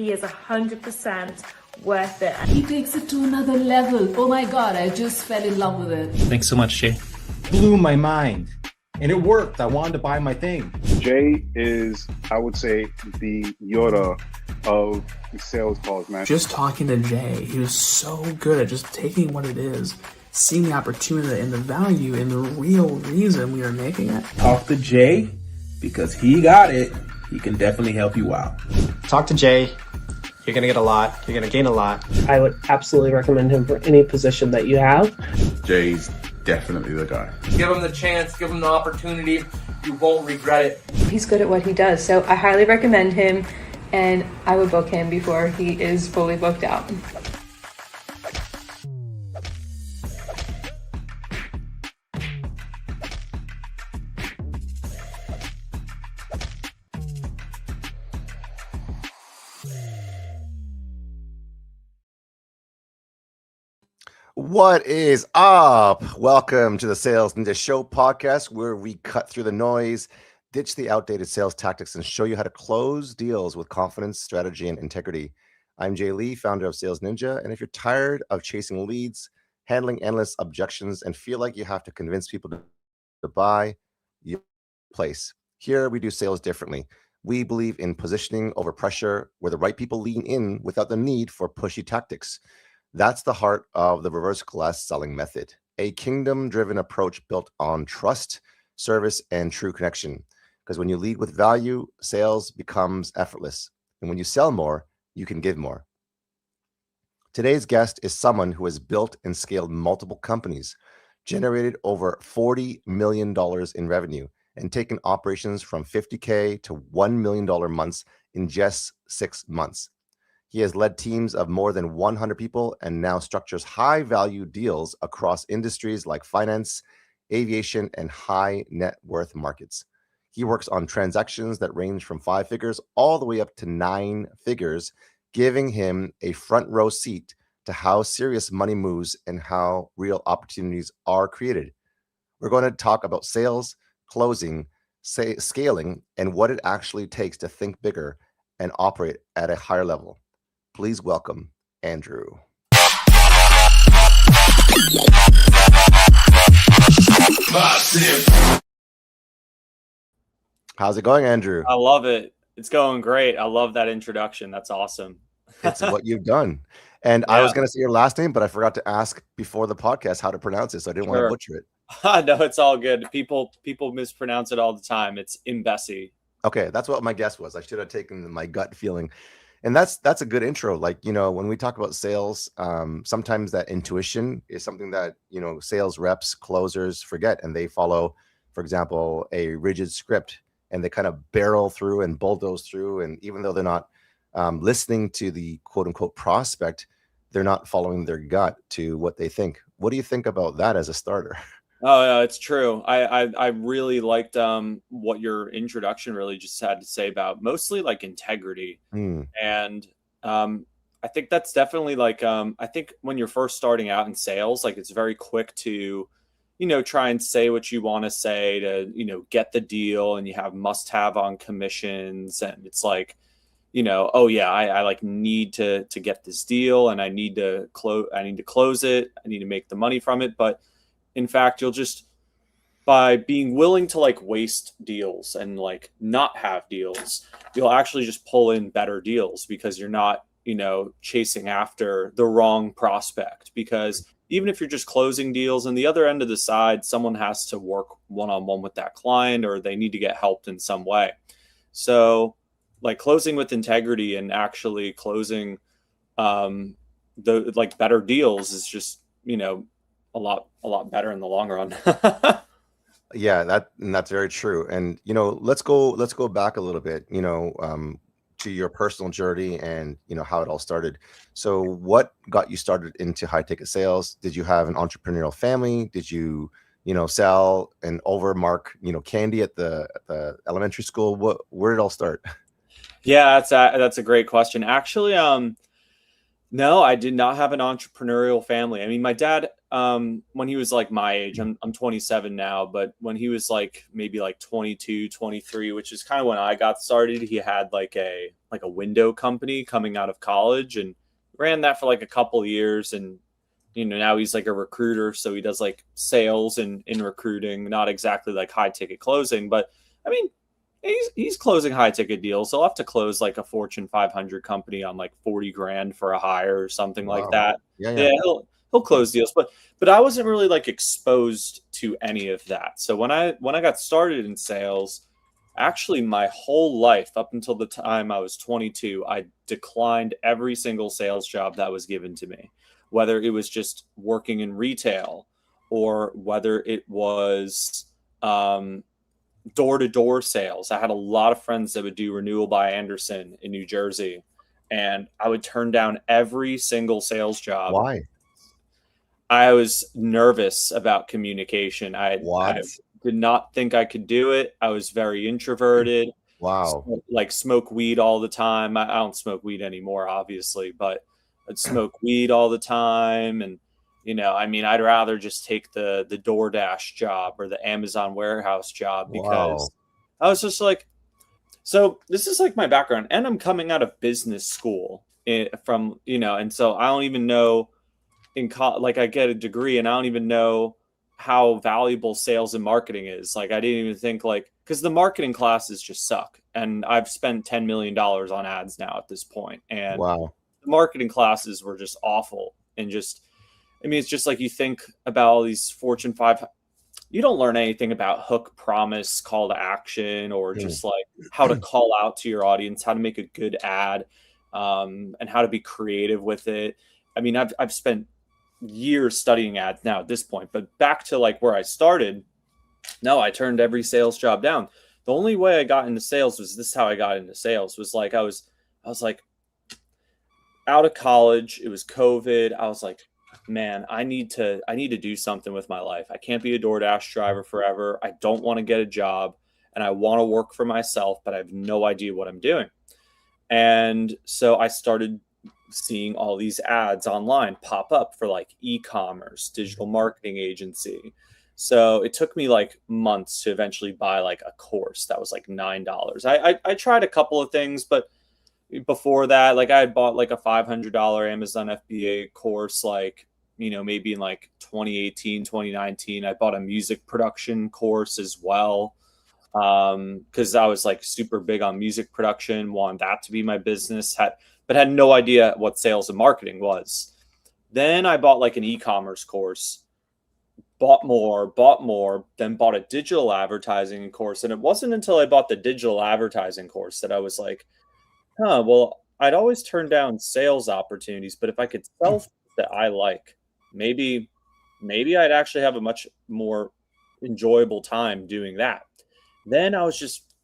he is 100% worth it. He takes it to another level. Oh my God, I just fell in love with it. Thanks so much, Jay. Blew my mind. And it worked. I wanted to buy my thing. Jay is, I would say, the Yoda of sales calls, man. Just talking to Jay, he was so good at just taking what it is, seeing the opportunity and the value and the real reason we are making it. Talk to Jay because he got it. He can definitely help you out. Talk to Jay. You're going to get a lot. You're going to gain a lot. I would absolutely recommend him for any position that you have. Jay's definitely the guy. Give him the chance, give him the opportunity. You won't regret it. He's good at what he does, so I highly recommend him, and I would book him before he is fully booked out. What is up? Welcome to the Sales Ninja Show podcast, where we cut through the noise, ditch the outdated sales tactics, and show you how to close deals with confidence, strategy, and integrity. I'm Jay Lee, founder of Sales Ninja, and if you're tired of chasing leads, handling endless objections, and feel like you have to convince people to buy your place, here we do sales differently. We believe in positioning over pressure, where the right people lean in without the need for pushy tactics. That's the heart of the reverse class selling method, a kingdom-driven approach built on trust, service, and true connection. Because when you lead with value, sales becomes effortless. And when you sell more, you can give more. Today's guest is someone who has built and scaled multiple companies, generated over $40 million in revenue, and taken operations from $50K to $1 million months in just 6 months. He has led teams of more than 100 people and now structures high-value deals across industries like finance, aviation, and high net worth markets. He works on transactions that range from 5 figures all the way up to 9 figures, giving him a front row seat to how serious money moves and how real opportunities are created. We're going to talk about sales, closing, scaling, and what it actually takes to think bigger and operate at a higher level. Please welcome Andrew. How's it going, Andrew? I love it. It's going great. I love that introduction. That's awesome. It's what you've done. And yeah. I was going to say your last name, but I forgot to ask before the podcast how to pronounce it, so I didn't want to butcher it. No, it's all good. People mispronounce it all the time. It's Imbesi. Okay, that's what my guess was. I should have taken my gut feeling. And that's a good intro. Like, you know, when we talk about sales, sometimes that intuition is something that, you know, sales reps, closers forget, and they follow, for example, a rigid script, and they kind of barrel through and bulldoze through. And even though they're not listening to the quote unquote prospect, they're not following their gut to what they think. What do you think about that as a starter? Oh, yeah, it's true. I really liked what your introduction really just had to say about mostly like integrity. And I think that's definitely like, I think when you're first starting out in sales, like it's very quick to, you know, try and say what you want to say to, you know, get the deal, and you have must have on commissions. And it's like, you know, oh yeah, I like need to get this deal, and I need to close it. I need to make the money from it. But in fact, you'll just, by being willing to like waste deals and like not have deals, you'll actually just pull in better deals because you're not, you know, chasing after the wrong prospect. Because even if you're just closing deals, on the other end of the side, someone has to work one-on-one with that client, or they need to get helped in some way. So like closing with integrity and actually closing the like better deals is just, you know, a lot better in the long run. Yeah, that's very true. And, you know, let's go back a little bit, you know, to your personal journey and, you know, how it all started. So what got you started into high ticket sales? Did you have an entrepreneurial family? Did you, you know, sell and overmark, you know, candy at the elementary school? Where did it all start? Yeah, that's a great question. Actually, no, I did not have an entrepreneurial family. I mean, my dad when he was like my age, I'm 27 now, but when he was like maybe like 22, 23, which is kind of when I got started, he had like a window company coming out of college and ran that for like a couple years. And, now he's like a recruiter. So he does like sales and in recruiting, not exactly like high ticket closing, but I mean, he's closing high ticket deals. He'll have to close like a Fortune 500 company on like 40 grand for a hire or something like that. Yeah. He'll close deals, but I wasn't really like exposed to any of that. So when I got started in sales, actually my whole life up until the time I was 22, I declined every single sales job that was given to me, whether it was just working in retail or whether it was door-to-door sales. I had a lot of friends that would do Renewal by Anderson in New Jersey, and I would turn down every single sales job. Why? I was nervous about communication. I did not think I could do it. I was very introverted. Wow. Like smoke weed all the time. I don't smoke weed anymore, obviously, but I'd smoke weed all the time. And, I'd rather just take the DoorDash job or the Amazon warehouse job because I was just like, so this is like my background, and I'm coming out of business school and so I don't even know like I get a degree and I don't even know how valuable sales and marketing is. Like I didn't even think because the marketing classes just suck. And I've spent $10 million on ads now at this point. And the marketing classes were just awful. And it's just like you think about all these Fortune 5. You don't learn anything about hook, promise, call to action, or just like how to call out to your audience, how to make a good ad, and how to be creative with it. I mean, I've spent years studying ads now at this point, but back to like where I started, no, I turned every sales job down. The only way I got into sales was how I got into sales was like, I was like out of college. It was COVID. I was like, man, I need to do something with my life. I can't be a DoorDash driver forever. I don't want to get a job and I want to work for myself, but I have no idea what I'm doing. And so I started seeing all these ads online pop up for like e-commerce, digital marketing agency. So it took me like months to eventually buy like a course that was like $9. I tried a couple of things, but before that, like I had bought like a $500 Amazon FBA course, like, maybe in like 2018, 2019, I bought a music production course as well. Cause I was like super big on music production, wanted that to be my business, but had no idea what sales and marketing was. Then I bought like an e-commerce course, bought more, then bought a digital advertising course. And it wasn't until I bought the digital advertising course that I was like, well, I'd always turn down sales opportunities, but if I could sell that I like, maybe I'd actually have a much more enjoyable time doing that. Then I was just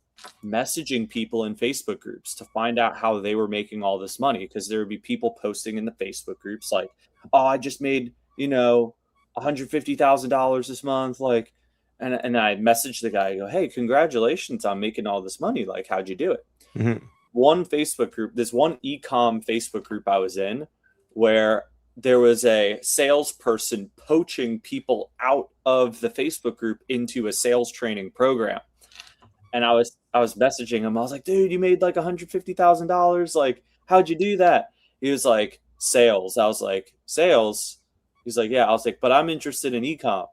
messaging people in Facebook groups to find out how they were making all this money, because there would be people posting in the Facebook groups like, oh, I just made $150,000 this month, like, and I messaged the guy, I go, hey, congratulations on making all this money, like, how'd you do it? One Facebook group, this one e-com Facebook group I was in, where there was a salesperson poaching people out of the Facebook group into a sales training program. And I was messaging him. I was like, dude, you made like $150,000. Like, how'd you do that? He was like, sales. I was like, sales? He's like, yeah. I was like, but I'm interested in e-com.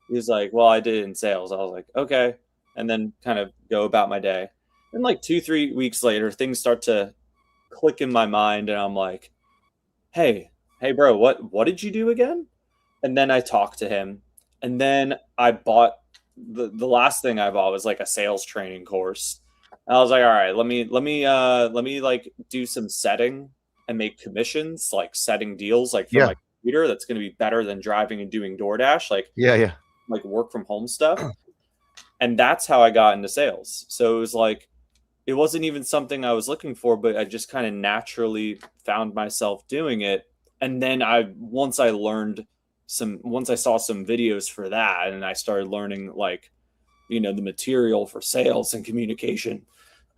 He was like, well, I did it in sales. I was like, okay. And then kind of go about my day. And like 2-3 weeks later, things start to click in my mind. And I'm like, hey, bro, what did you do again? And then I talked to him. And then I bought the last thing I bought was like a sales training course. And I was like, all right, let me like do some setting and make commissions, like setting deals like for my computer that's going to be better than driving and doing DoorDash, like like work from home stuff. And that's how I got into sales. So it was like, it wasn't even something I was looking for, but I just kind of naturally found myself doing it. And then once I saw some videos for that, and I started learning like, the material for sales and communication,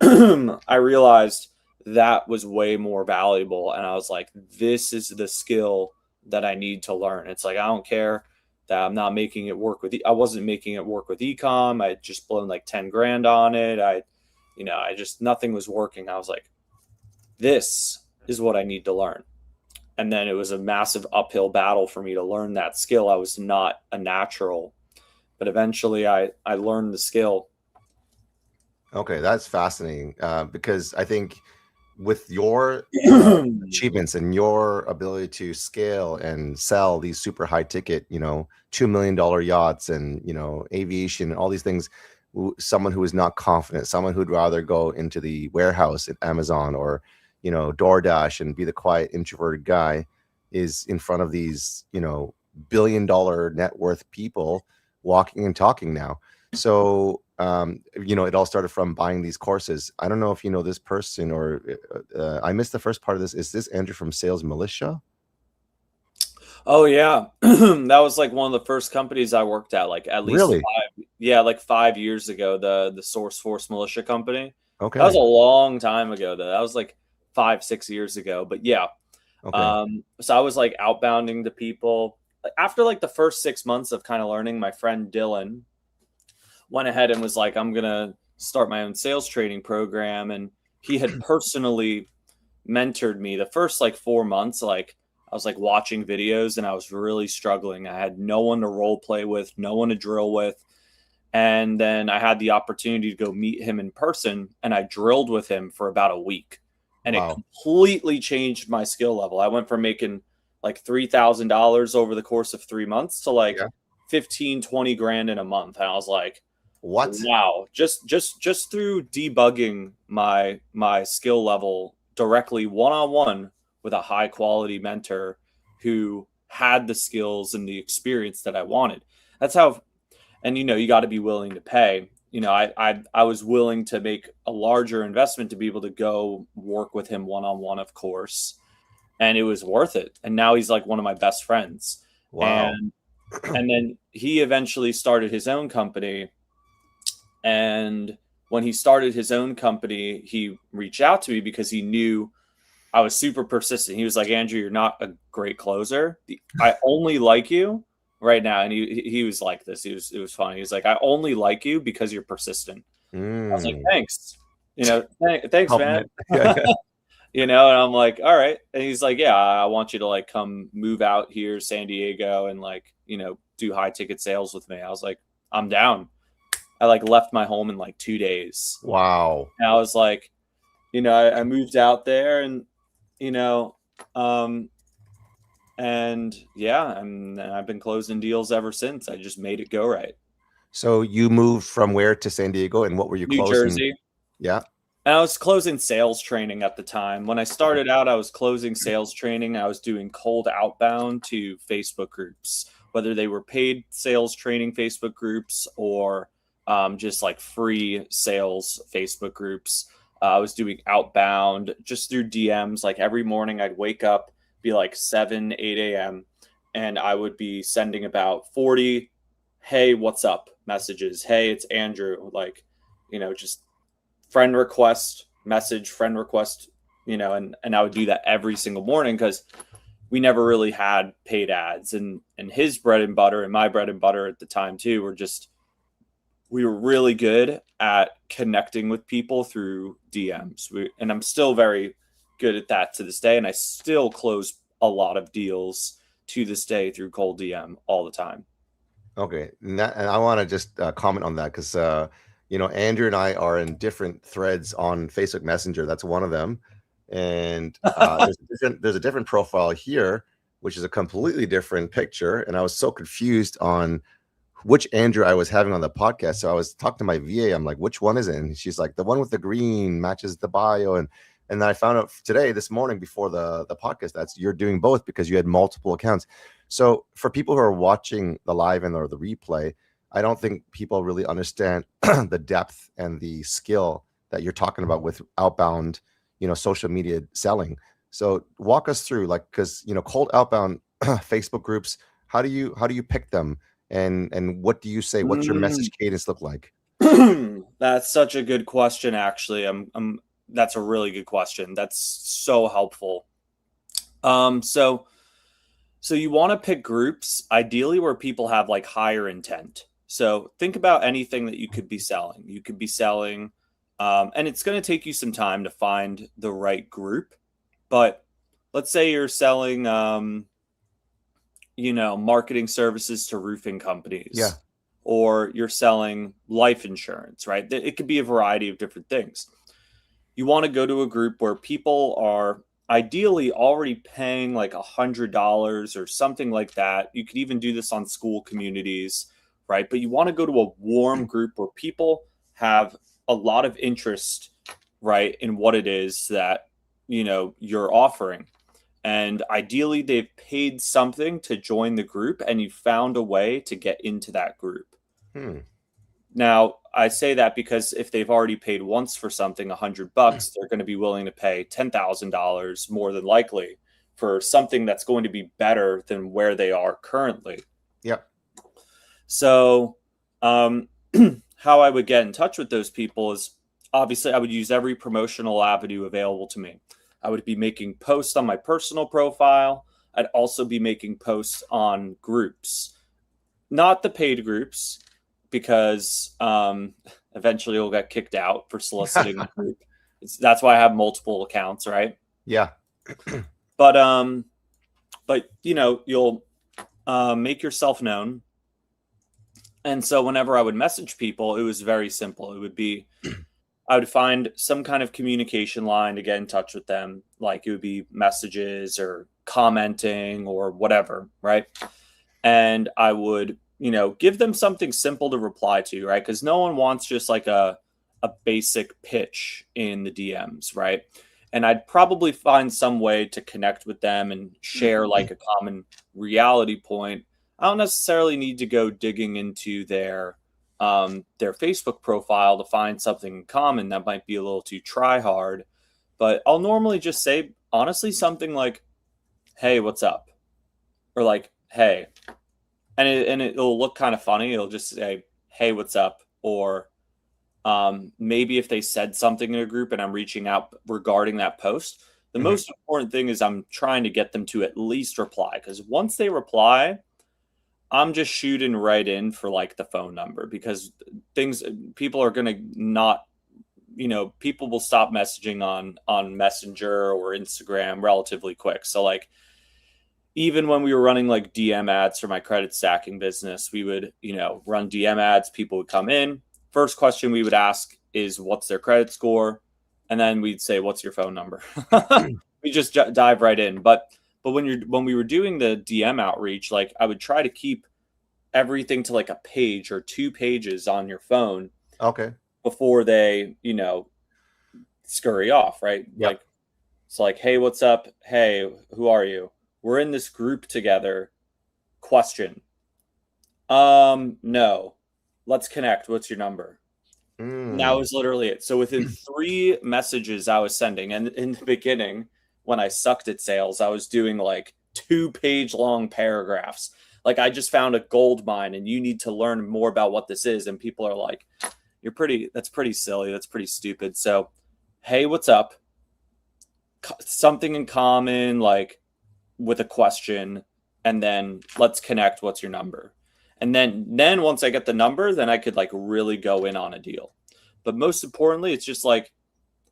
I realized that was way more valuable. And I was like, this is the skill that I need to learn. It's like, I don't care that I'm not making it work with, I wasn't making it work with ecom. I had just blown like 10 grand on it. Nothing was working. I was like, this is what I need to learn. And then it was a massive uphill battle for me to learn that skill. I was not a natural, but eventually I learned the skill. Okay, that's fascinating because I think with your achievements and your ability to scale and sell these super high ticket, $2 million yachts and, aviation and all these things, someone who is not confident, someone who'd rather go into the warehouse at Amazon or, DoorDash and be the quiet introverted guy is in front of these, billion-dollar net worth people walking and talking now. So, it all started from buying these courses. I don't know if you know this person or I missed the first part of this. Is this Andrew from Sales Militia? Oh yeah. That was like one of the first companies I worked at, like at least Really? 5 years ago, the Source Force Militia company. Okay. That was a long time ago though. That was like 5-6 years ago. But yeah. Okay. So I was like outbounding to people. After like the first 6 months of kind of learning, my friend Dylan went ahead and was like, I'm going to start my own sales training program. And he had personally mentored me the first like 4 months. Like I was like watching videos and I was really struggling. I had no one to role play with, no one to drill with. And then I had the opportunity to go meet him in person and I drilled with him for about a week. And Wow. It completely changed my skill level. I went from making like $3,000 over the course of 3 months to like 15, 20 grand in a month. And I was like, what? Wow. Just through debugging my skill level directly one-on-one with a high quality mentor who had the skills and the experience that I wanted. That's how, and you got to be willing to pay. I was willing to make a larger investment to be able to go work with him one-on-one, of course. And it was worth it. And now he's like one of my best friends. Wow. And then he eventually started his own company. And when he started his own company, he reached out to me because he knew I was super persistent. He was like, Andrew, you're not a great closer. I only like you right now. And he was like this. It was funny. He was like, I only like you because you're persistent. I was like, thanks. Thanks, man. And I'm like, all right. And he's like, yeah, I want you to like come move out here, San Diego, and like, do high ticket sales with me. I was like, I'm down. I like left my home in like 2 days. Wow. And I was like, I moved out there and, and yeah, and I've been closing deals ever since. I just made it go right. So you moved from where to San Diego, and what were you New closing? Jersey. Yeah. And I was closing sales training at the time. When I started out, I was closing sales training. I was doing cold outbound to Facebook groups, whether they were paid sales training Facebook groups or just like free sales Facebook groups. I was doing outbound just through DMs. Like every morning I'd wake up, be like 7, 8 a.m. and I would be sending about 40, hey, what's up messages. Hey, it's Andrew. Like, just friend request message, friend request, and I would do that every single morning because we never really had paid ads, and his bread and butter and my bread and butter at the time too were just, we were really good at connecting with people through DMs. And I'm still very good at that to this day. And I still close a lot of deals to this day through cold DM all the time. Okay. And I want to just comment on that because, Andrew and I are in different threads on Facebook Messenger. That's one of them. And there's a different profile here, which is a completely different picture. And I was so confused on which Andrew I was having on the podcast. So I was talking to my VA. I'm like, which one is it? And she's like, the one with the green matches the bio. And then I found out this morning before the podcast, that's you're doing both because you had multiple accounts. So for people who are watching the live or the replay, I don't think people really understand the depth and the skill that you're talking about with outbound, social media selling. So walk us through, like, because cold outbound Facebook groups, how do you pick them? And what do you say? What's your message cadence look like? That's such a good question, actually. That's a really good question. That's so helpful. So So you want to pick groups, ideally where people have like higher intent. So think about anything that you could be selling. You could be selling, and it's going to take you some time to find the right group. But let's say you're selling, marketing services to roofing companies. Yeah. Or you're selling life insurance, right? It could be a variety of different things. You want to go to a group where people are ideally already paying like $100 or something like that. You could even do this on school communities, right? But you want to go to a warm group where people have a lot of interest, right, in what it is that, you're offering. And ideally they've paid something to join the group and you found a way to get into that group. Now, I say that because if they've already paid once for something, $100, they're going to be willing to pay $10,000 more than likely for something that's going to be better than where they are currently. Yep. So, how I would get in touch with those people is obviously I would use every promotional avenue available to me. I would be making posts on my personal profile. I'd also be making posts on groups, not the paid groups, because eventually you'll get kicked out for soliciting a group. That's why I have multiple accounts, right? Yeah. But you'll make yourself known. And so whenever I would message people, it was very simple. It would be, I would find some kind of communication line to get in touch with them. Like it would be messages or commenting or whatever, right? And I would, give them something simple to reply to, right? Because no one wants just like a basic pitch in the DMs, right? And I'd probably find some way to connect with them and share like a common reality point. I don't necessarily need to go digging into their Facebook profile to find something in common. That might be a little too try hard, but I'll normally just say, honestly, something like, hey, what's up? Or like, hey, and it'll look kind of funny. It'll just say, hey, what's up? Or maybe if they said something in a group and I'm reaching out regarding that post, the most important thing is I'm trying to get them to at least reply. Because once they reply, I'm just shooting right in for like the phone number, because people are going to not, people will stop messaging on Messenger or Instagram relatively quick. So like, even when we were running like DM ads for my credit stacking business, we would, run DM ads. People would come in. First question we would ask is, what's their credit score? And then we'd say, what's your phone number? We just dive right in. But when we were doing the DM outreach, like I would try to keep everything to like a page or 2 pages on your phone. Okay. Before they, scurry off, right? Yep. Like, it's like, hey, what's up? Hey, who are you? We're in this group together. Question. No. Let's connect. What's your number? That was literally it. So within 3 messages I was sending, and in the beginning, when I sucked at sales, I was doing like 2-page long paragraphs. Like, I just found a gold mine and you need to learn more about what this is. And people are like, that's pretty silly. That's pretty stupid. So, hey, what's up? Something in common, like with a question, and then let's connect. What's your number? And then once I get the number, then I could like really go in on a deal. But most importantly, it's just like,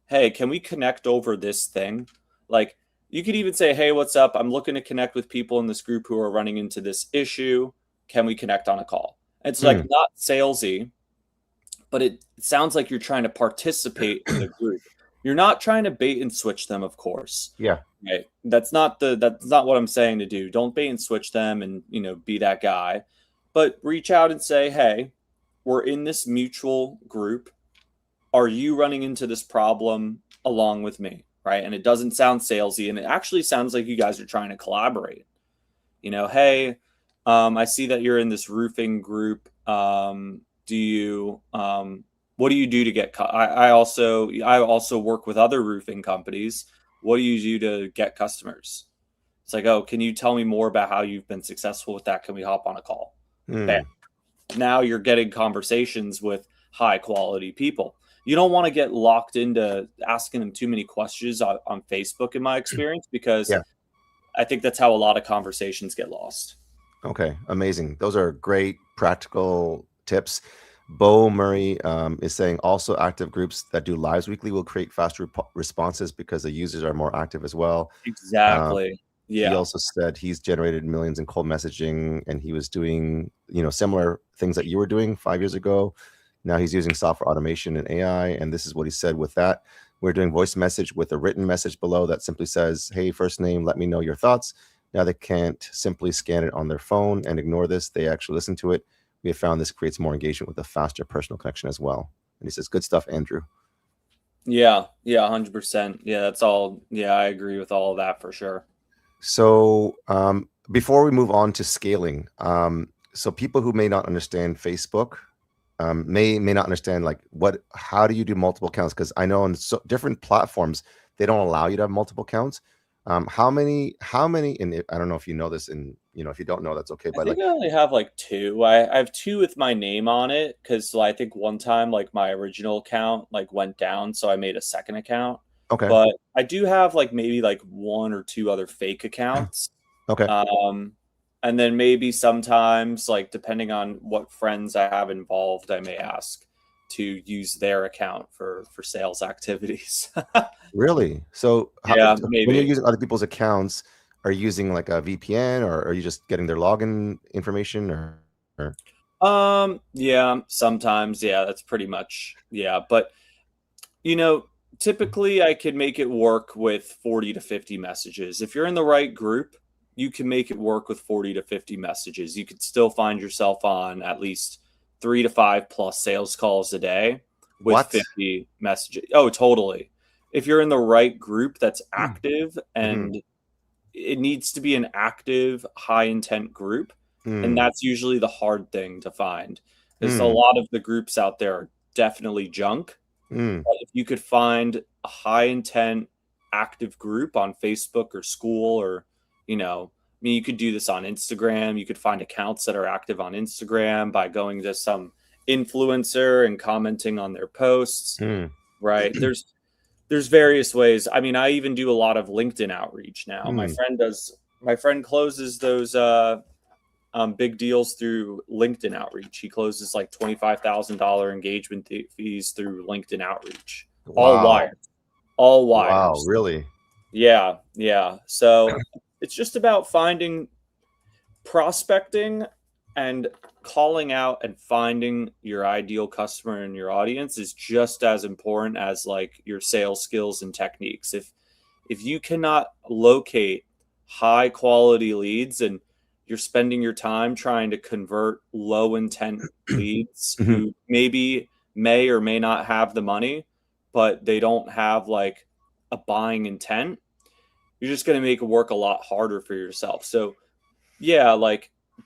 hey, can we connect over this thing? Like, you could even say, hey, what's up? I'm looking to connect with people in this group who are running into this issue. Can we connect on a call? It's like not salesy, but it sounds like you're trying to participate in the group. You're not trying to bait and switch them, of course. Yeah. Right? That's not what I'm saying to do. Don't bait and switch them and, be that guy. But reach out and say, hey, we're in this mutual group. Are you running into this problem along with me? Right. And it doesn't sound salesy. And it actually sounds like you guys are trying to collaborate. Hey, I see that you're in this roofing group. What do you do to get I also work with other roofing companies. What do you do to get customers? It's like, oh, can you tell me more about how you've been successful with that? Can we hop on a call? Bam. Now you're getting conversations with high quality people. You don't want to get locked into asking them too many questions on Facebook, in my experience, because I think that's how a lot of conversations get lost. Okay, amazing. Those are great practical tips. Bo Murray is saying also active groups that do lives weekly will create faster responses because the users are more active as well. Exactly. He also said he's generated millions in cold messaging, and he was doing, similar things that you were doing 5 years ago. Now he's using software automation and AI, and this is what he said with that. We're doing voice message with a written message below that simply says, hey, first name, let me know your thoughts. Now they can't simply scan it on their phone and ignore this. They actually listen to it. We have found this creates more engagement with a faster personal connection as well. And he says, good stuff, Andrew. Yeah, 100%. Yeah, that's all. Yeah, I agree with all of that for sure. So before we move on to scaling, so people who may not understand Facebook may not understand how do you do multiple accounts? Because I know on different platforms they don't allow you to have multiple accounts. How many? And I don't know if you know this, and if you don't know, that's okay. But I think I only have like 2. I have 2 with my name on it because I think one time like my original account went down, so I made a second account. Okay. But I do have maybe 1 or 2 other fake accounts. Okay. And then maybe sometimes depending on what friends I have involved, I may ask to use their account for sales activities. Really? So maybe. When you're using other people's accounts, are you using like a VPN, or are you just getting their login information, or? Yeah, sometimes. Yeah, that's pretty much. Yeah. But, typically I could make it work with 40 to 50 messages. If you're in the right group, you can make it work with 40 to 50 messages. You could still find yourself on at least 3 to 5 plus sales calls a day with 50 messages. Oh, totally. If you're in the right group that's active, and it needs to be an active, high intent group. And that's usually the hard thing to find, because a lot of the groups out there are definitely junk. But if you could find a high intent active group on Facebook or school, or, you could do this on Instagram. You could find accounts that are active on Instagram by going to some influencer and commenting on their posts. Right. There's various ways. I mean, I even do a lot of LinkedIn outreach now. My friend closes those big deals through LinkedIn outreach. He closes $25,000 engagement fees through LinkedIn outreach. Wow. All wires. Wow, really? Yeah. So it's just about prospecting and calling out and finding your ideal customer and your audience is just as important as your sales skills and techniques. If you cannot locate high quality leads, and you're spending your time trying to convert low intent leads who maybe may or may not have the money, but they don't have a buying intent, you're just going to make it work a lot harder for yourself. So yeah,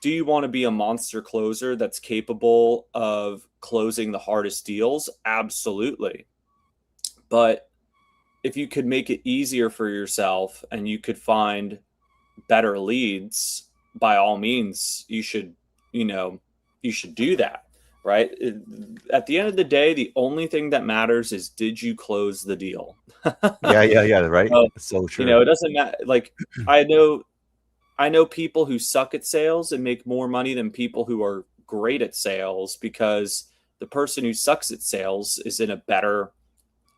do you want to be a monster closer that's capable of closing the hardest deals? Absolutely. But if you could make it easier for yourself and you could find better leads, by all means, you should do that, right? At the end of the day, the only thing that matters is, did you close the deal? Yeah, right. It's so true. It doesn't matter. I know people who suck at sales and make more money than people who are great at sales, because the person who sucks at sales is in a better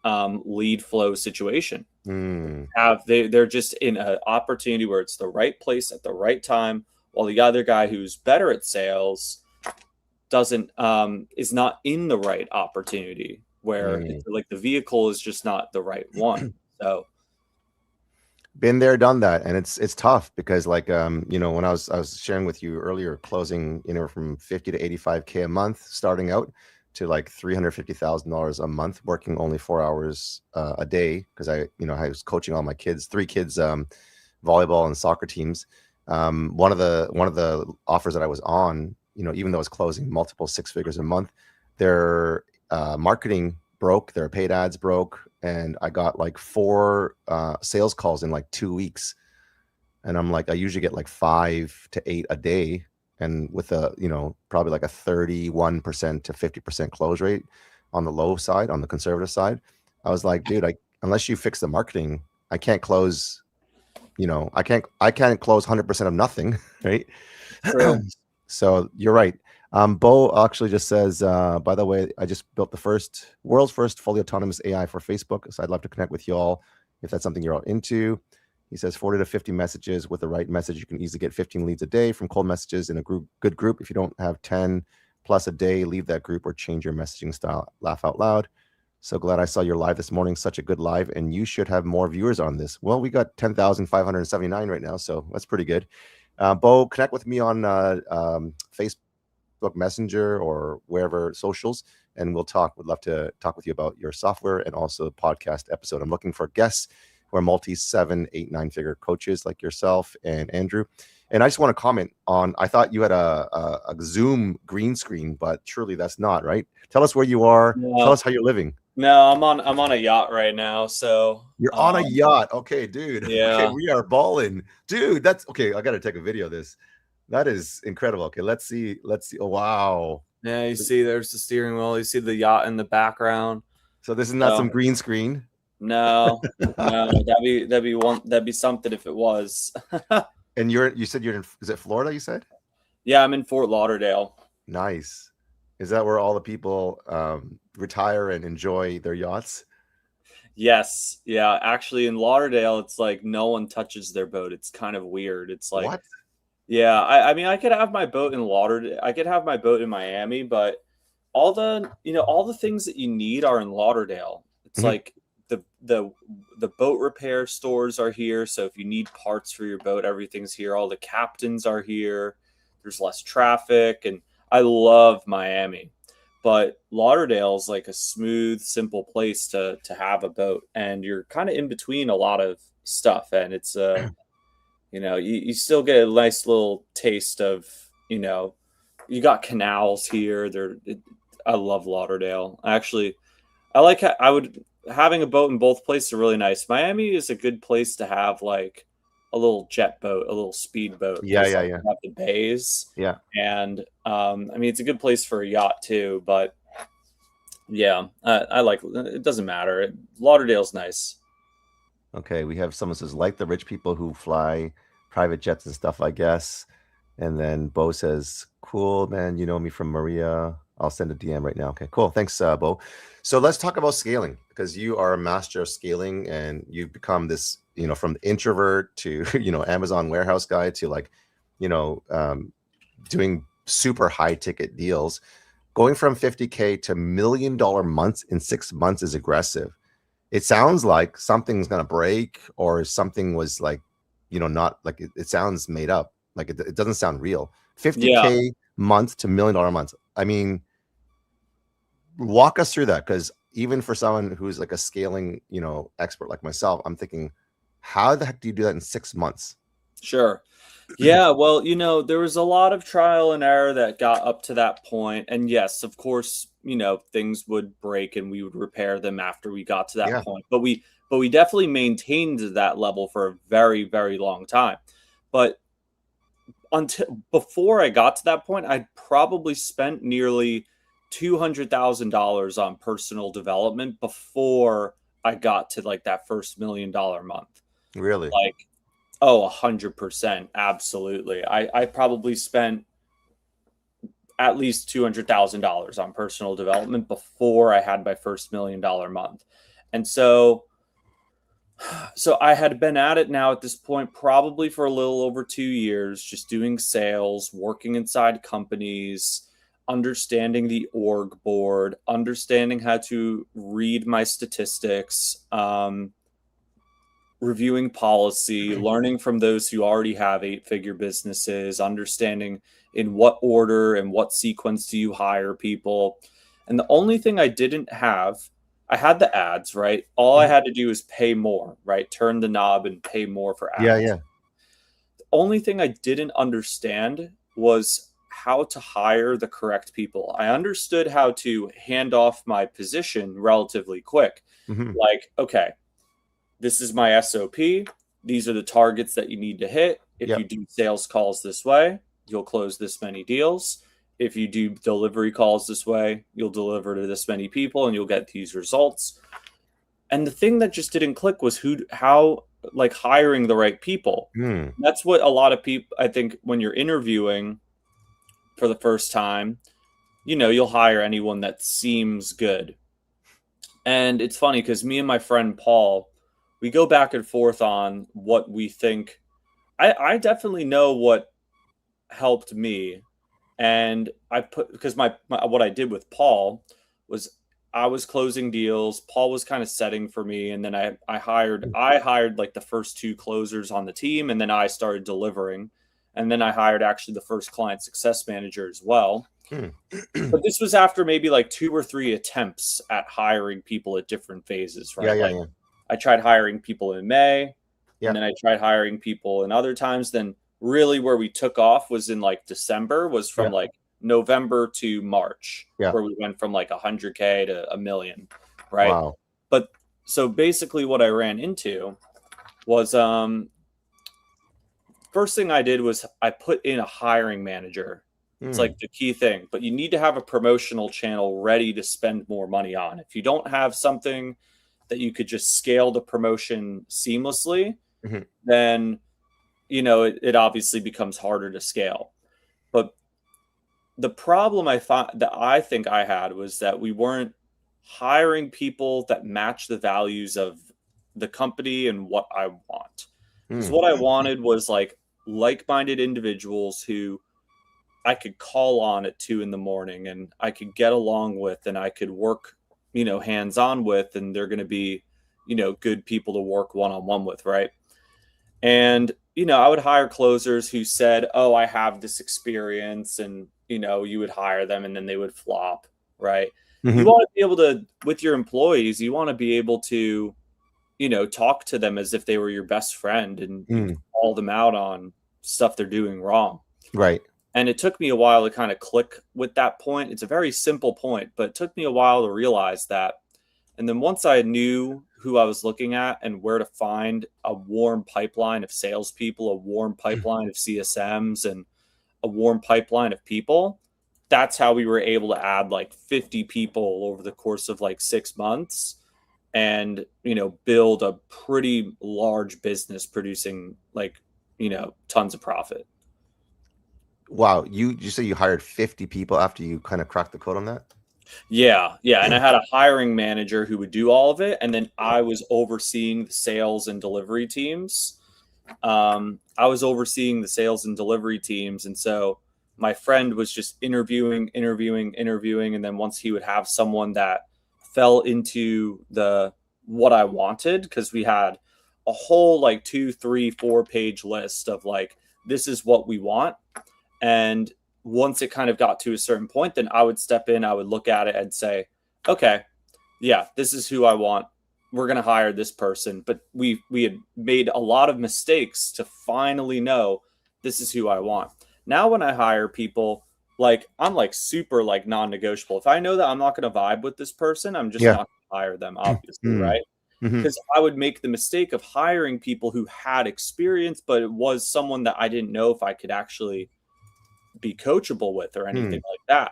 lead flow situation. They're just in an opportunity where it's the right place at the right time, while the other guy who's better at sales is not in the right opportunity, where it's the vehicle is just not the right one. So been there, done that, and it's tough because when I was sharing with you earlier, closing from 50 to 85K a month starting out to $350,000 a month, working only 4 hours a day, because I was coaching all my kids, 3 kids, volleyball and soccer teams. One of the offers that I was on, even though I was closing multiple 6 figures a month, their marketing broke, their paid ads broke, and I got 4 sales calls in 2 weeks. And I'm I usually get 5 to 8 a day, and with a probably a 31% to 50% close rate on the low side, on the conservative side. I was dude, unless you fix the marketing, I can't close I can't close 100% of nothing, right? True. So you're right. Bo actually just says, by the way, I just built the world's first fully autonomous AI for Facebook. So I'd love to connect with you all if that's something you're all into. He says 40 to 50 messages with the right message. You can easily get 15 leads a day from cold messages in a good group. If you don't have 10 plus a day, leave that group or change your messaging style. Laugh out loud. So glad I saw your live this morning. Such a good live, and you should have more viewers on this. Well, we got 10,579 right now, so that's pretty good. Bo, connect with me on Facebook Messenger or wherever socials, and we'll talk. Would love to talk with you about your software and also the podcast episode. I'm looking for guests who are multi 7, 8, 9-figure coaches like yourself and Andrew. And I just want to comment on, I thought you had a Zoom green screen, but surely that's not, right? Tell us where you are. No. Tell us how you're living. No, I'm on a yacht right now. So you're on a yacht. Okay, dude. Yeah. Okay, we are balling. Dude, that's okay. I got to take a video of this. That is incredible. Okay, let's see. Oh, wow. Yeah, you see there's the steering wheel. You see the yacht in the background. So this is not some green screen. No, that'd be something if it was. And you said you're in, is it Florida, you said? Yeah, I'm in Fort Lauderdale. Nice. Is that where all the people retire and enjoy their yachts? Yes. Yeah. Actually, in Lauderdale, it's like no one touches their boat. It's kind of weird. It's like, what? Yeah. I mean, I could have my boat in Lauderdale. I could have my boat in Miami, but all the things that you need are in Lauderdale. It's like the boat repair stores are here. So if you need parts for your boat, everything's here. All the captains are here. There's less traffic, and I love Miami, but Lauderdale is like a smooth, simple place to have a boat, and you're kind of in between a lot of stuff, and it's you still get a nice little taste of you got canals here. I love Lauderdale. Actually, having a boat in both places are really nice. Miami is a good place to have like a little jet boat, a little speedboat. Yeah. You have the bays. Yeah. And I mean, it's a good place for a yacht too, but yeah, I like it. Doesn't matter. Lauderdale's nice. Okay. We have someone says, like the rich people who fly private jets and stuff, I guess. And then Bo says, cool, man. You know me from Maria. I'll send a DM right now. Okay, cool. Thanks, Bo. So let's talk about scaling, because you are a master of scaling, and you've become this, from the introvert to, Amazon warehouse guy to like, doing super high ticket deals. Going from 50K to $1 million months in 6 months is aggressive. It sounds like something's going to break, or something was like, not like it sounds made up. Like it doesn't sound real. 50K month to $1 million month. I mean, walk us through that, because even for someone who's like a scaling, expert like myself, I'm thinking, how the heck do you do that in 6 months? Sure. Yeah. Well, there was a lot of trial and error that got up to that point. And yes, of course, things would break and we would repair them after we got to that point. But we definitely maintained that level for a very, very long time. But before I got to that point, I'd probably spent nearly $200,000 on personal development before I got to like that first $1 million month. Really? Like, 100%. Absolutely. I probably spent at least $200,000 on personal development before I had my first $1 million month. And so I had been at it now at this point probably for a little over 2 years, just doing sales, working inside companies, understanding the org board, understanding how to read my statistics, reviewing policy, learning from those who already have 8-figure businesses, understanding in what order and what sequence do you hire people. And the only thing I didn't have, I had the ads, right? All I had to do is pay more, right? Turn the knob and pay more for ads. Yeah. The only thing I didn't understand was how to hire the correct people. I understood how to hand off my position relatively quick. Like, okay, this is my SOP. These are the targets that you need to hit. If you do sales calls this way, you'll close this many deals. If you do delivery calls this way, you'll deliver to this many people and you'll get these results. And the thing that just didn't click was how like hiring the right people. That's what a lot of people, I think, when you're interviewing for the first time, you know, you'll hire anyone that seems good. And it's funny because me and my friend Paul, we go back and forth on what we think. I definitely know what helped me. And I put, because my what I did with Paul was I was closing deals. Paul was kind of setting for me. And then I hired like the first 2 closers on the team. And then I started delivering. And then I hired actually the first client success manager as well. But this was after maybe like 2 or 3 attempts at hiring people at different phases, right? I tried hiring people in May, and then I tried hiring people in other times. Then really where we took off was in like December, was from like November to March, where we went from like 100K to $1 million, right? Wow. But so basically what I ran into was first thing I did was I put in a hiring manager. It's like the key thing, but you need to have a promotional channel ready to spend more money on. If you don't have something that you could just scale the promotion seamlessly, then, you know, it obviously becomes harder to scale. But the problem I think I had was that we weren't hiring people that match the values of the company and what I want. Because what I wanted was like-minded individuals who I could call on at 2 a.m. and I could get along with, and I could work, you know, hands-on with, and they're going to be, you know, good people to work one-on-one with. Right. And, you know, I would hire closers who said, oh, I have this experience, and, you know, you would hire them and then they would flop. Right. You want to be able to, with your employees, you want to be able to, you know, talk to them as if they were your best friend and you call them out on stuff they're doing wrong. Right. And it took me a while to kind of click with that point. It's a very simple point, but it took me a while to realize that. And then once I knew who I was looking at and where to find a warm pipeline of salespeople, a warm pipeline of CSMs, and a warm pipeline of people, that's how we were able to add like 50 people over the course of like 6 months and, you know, build a pretty large business producing like, you know, tons of profit. Wow. You say you hired 50 people after you kind of cracked the code on that? Yeah. And I had a hiring manager who would do all of it. And then I was overseeing the sales and delivery teams. And so my friend was just interviewing. And then once he would have someone that fell into what I wanted, because we had a whole like 2, 3, 4 page list of like, this is what we want. And once it kind of got to a certain point, then I would step in, I would look at it and say, okay, yeah, this is who I want. We're going to hire this person. But we had made a lot of mistakes to finally know this is who I want. Now, when I hire people, like I'm like super like non-negotiable. If I know that I'm not going to vibe with this person, I'm just not going to hire them, obviously, right? Because I would make the mistake of hiring people who had experience, but it was someone that I didn't know if I could actually be coachable with or anything like that.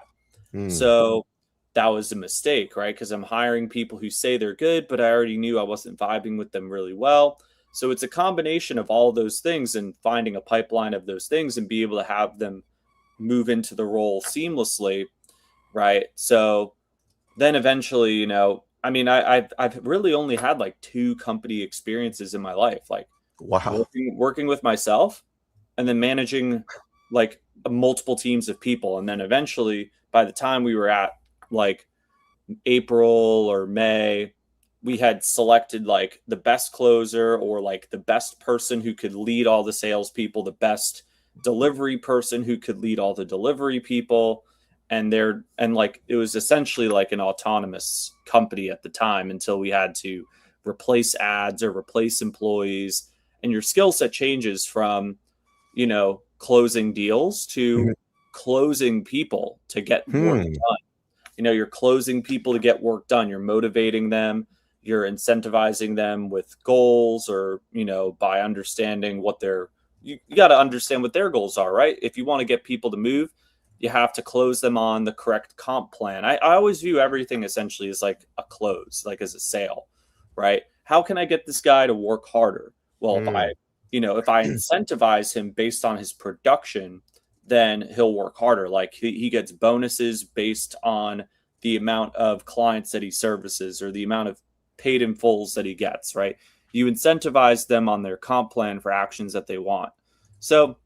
So that was a mistake, right? Because I'm hiring people who say they're good, but I already knew I wasn't vibing with them really well. So it's a combination of all those things and finding a pipeline of those things and be able to have them move into the role seamlessly, right? So then eventually, you know, I mean, I've really only had like 2 company experiences in my life, like working with myself and then managing like multiple teams of people. And then eventually, by the time we were at like April or May, we had selected like the best closer or like the best person who could lead all the salespeople, the best delivery person who could lead all the delivery people. And like it was essentially like an autonomous company at the time until we had to replace ads or replace employees. And your skill set changes from, you know, closing deals to closing people to get work done. You know, you're closing people to get work done. You're motivating them. You're incentivizing them with goals or, you know, by understanding what you got to understand what their goals are, right? If you want to get people to move, you have to close them on the correct comp plan. I always view everything essentially as like a close, like as a sale, right? How can I get this guy to work harder? Well, if I incentivize him based on his production, then he'll work harder. Like he gets bonuses based on the amount of clients that he services or the amount of paid in fulls that he gets, right? You incentivize them on their comp plan for actions that they want. So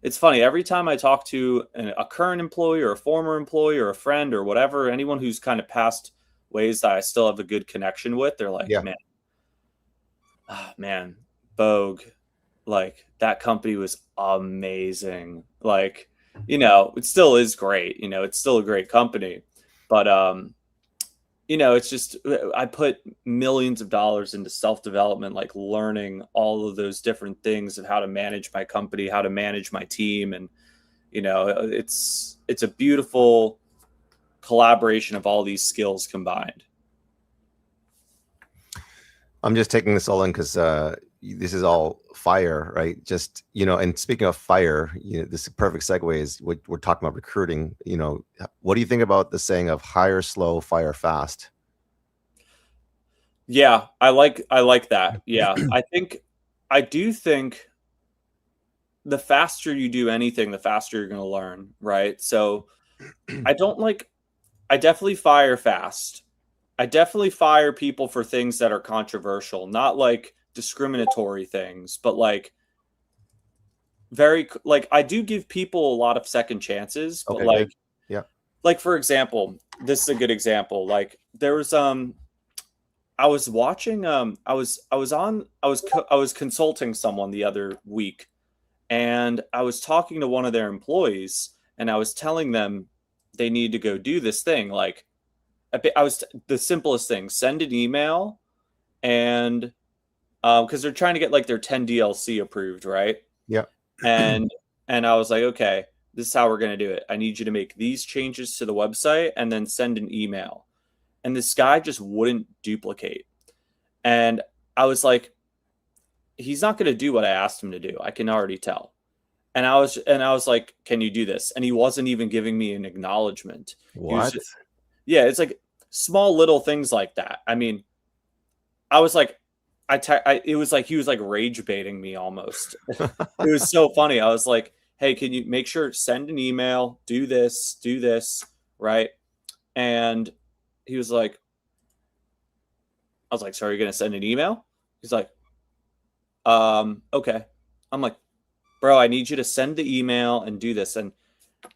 it's funny, every time I talk to a current employee or a former employee or a friend or whatever, anyone who's kind of passed ways that I still have a good connection with, they're like, man, Vogue, like that company was amazing. Like, it still is great. It's still a great company, but, it's just, I put millions of dollars into self-development, like learning all of those different things of how to manage my company, how to manage my team. And, it's a beautiful collaboration of all these skills combined. I'm just taking this all in because this is all fire, right? Just, and speaking of fire, this is a perfect segue is we're talking about recruiting. What do you think about the saying of hire slow, fire fast? Yeah, I like that. Yeah, I do think the faster you do anything, the faster you're going to learn, right? So I definitely fire fast. I definitely fire people for things that are controversial, not like discriminatory things, but like I do give people a lot of second chances, but like for example, this is a good example. Like there was I was watching I was consulting someone the other week, and I was talking to one of their employees, and I was telling them they need to go do this thing. Like the simplest thing, send an email, and because they're trying to get like their 10 DLC approved, right? Yeah. And I was like, okay, this is how we're going to do it. I need you to make these changes to the website and then send an email. And this guy just wouldn't duplicate. And I was like, he's not going to do what I asked him to do. I can already tell. And I was like, can you do this? And he wasn't even giving me an acknowledgement. What? Yeah, it's like small little things like that. I mean, I was like, it was like he was like rage baiting me almost. It was so funny. I was like, hey, can you make sure send an email, do this, right? And he was like, I was like, so are you going to send an email? He's like, okay. I'm like, bro, I need you to send the email and do this. And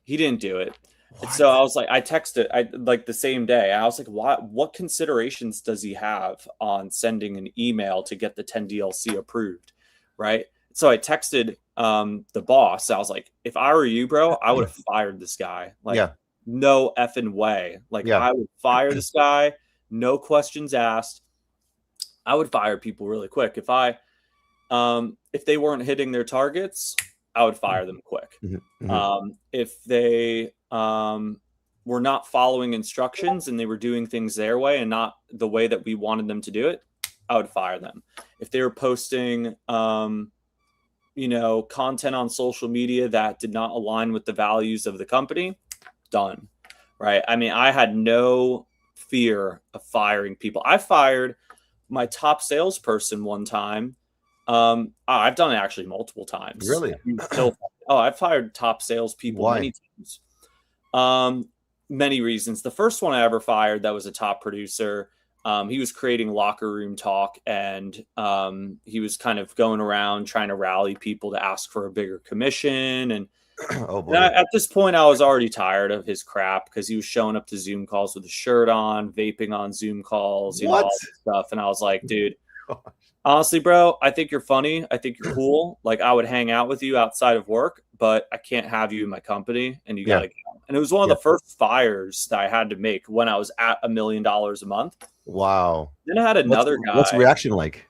he didn't do it. And so I was like, I texted like the same day. I was like, what considerations does he have on sending an email to get the 10 DLC approved? Right. So I texted the boss. I was like, if I were you, bro, I would have fired this guy. Like, no effing way. Like, I would fire this guy. No questions asked. I would fire people really quick. If they weren't hitting their targets, I would fire them quick. If they were not following instructions and they were doing things their way and not the way that we wanted them to do it, I would fire them. If they were posting, content on social media that did not align with the values of the company, done. Right. I mean, I had no fear of firing people. I fired my top salesperson one time. I've done it actually multiple times. Really? I've fired top salespeople many times. Many reasons. The first one I ever fired that was a top producer. He was creating locker room talk, and he was kind of going around trying to rally people to ask for a bigger commission. And at this point, I was already tired of his crap because he was showing up to Zoom calls with a shirt on, vaping on Zoom calls, all this stuff. And I was like, dude, honestly, bro, I think you're funny. I think you're cool. Like, I would hang out with you outside of work, but I can't have you in my company, and you got to go. And it was one of the first fires that I had to make when I was at $1 million a month. Wow. Then I had another guy. What's the reaction like?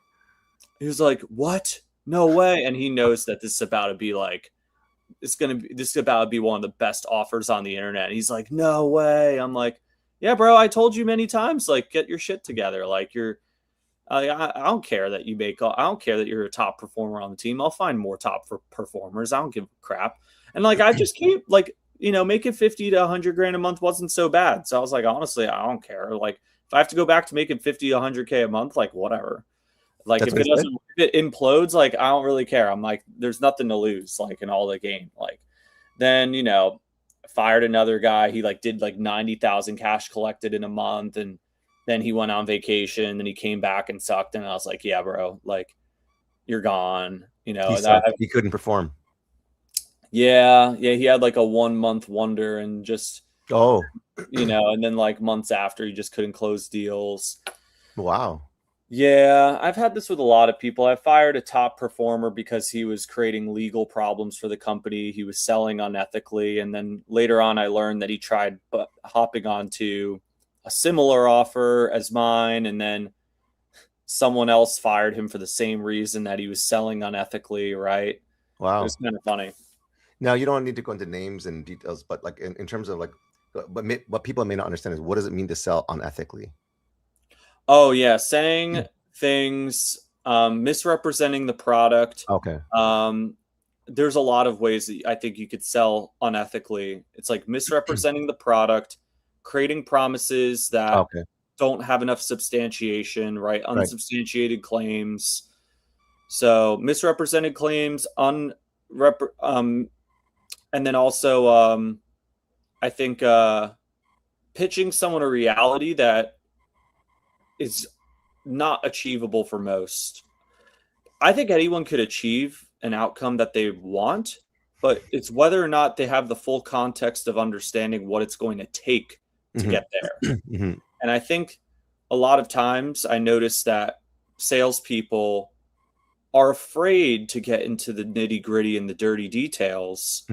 He was like, what? No way. And he knows that this is about to be like, this is about to be one of the best offers on the internet. And he's like, no way. I'm like, yeah, bro, I told you many times, like, get your shit together. Like, I don't care that I don't care that you're a top performer on the team. I'll find more top performers. I don't give a crap. And like, I just keep like, making 50 to 100 grand a month wasn't so bad. So I was like, honestly, I don't care. Like, if I have to go back to making 50 to 100K a month, like, whatever. Like That's if what it he said? doesn't, if it implodes, like I don't really care. I'm like, there's nothing to lose, like in all the game. Like then, fired another guy. He like did like 90,000 cash collected in a month, and then he went on vacation and he came back and sucked. And I was like, yeah, bro, like you're gone. He sucked. He couldn't perform. Yeah, he had like a 1 month wonder and just and then like months after he just couldn't close deals. Wow. Yeah, I've had this with a lot of people. I fired a top performer because he was creating legal problems for the company. He was selling unethically. And then later on, I learned that he tried hopping onto a similar offer as mine. And then someone else fired him for the same reason, that he was selling unethically, right? Wow. It was kind of funny. Now, you don't need to go into names and details, but like in terms of like, what people may not understand is, what does it mean to sell unethically? Oh yeah, saying things, misrepresenting the product. Okay. There's a lot of ways that I think you could sell unethically. It's like misrepresenting the product, creating promises that don't have enough substantiation, right? Unsubstantiated claims. So misrepresented claims, and then also I think pitching someone a reality that is not achievable for most. I think anyone could achieve an outcome that they want, but it's whether or not they have the full context of understanding what it's going to take to get there. And I think a lot of times I notice that salespeople are afraid to get into the nitty-gritty and the dirty details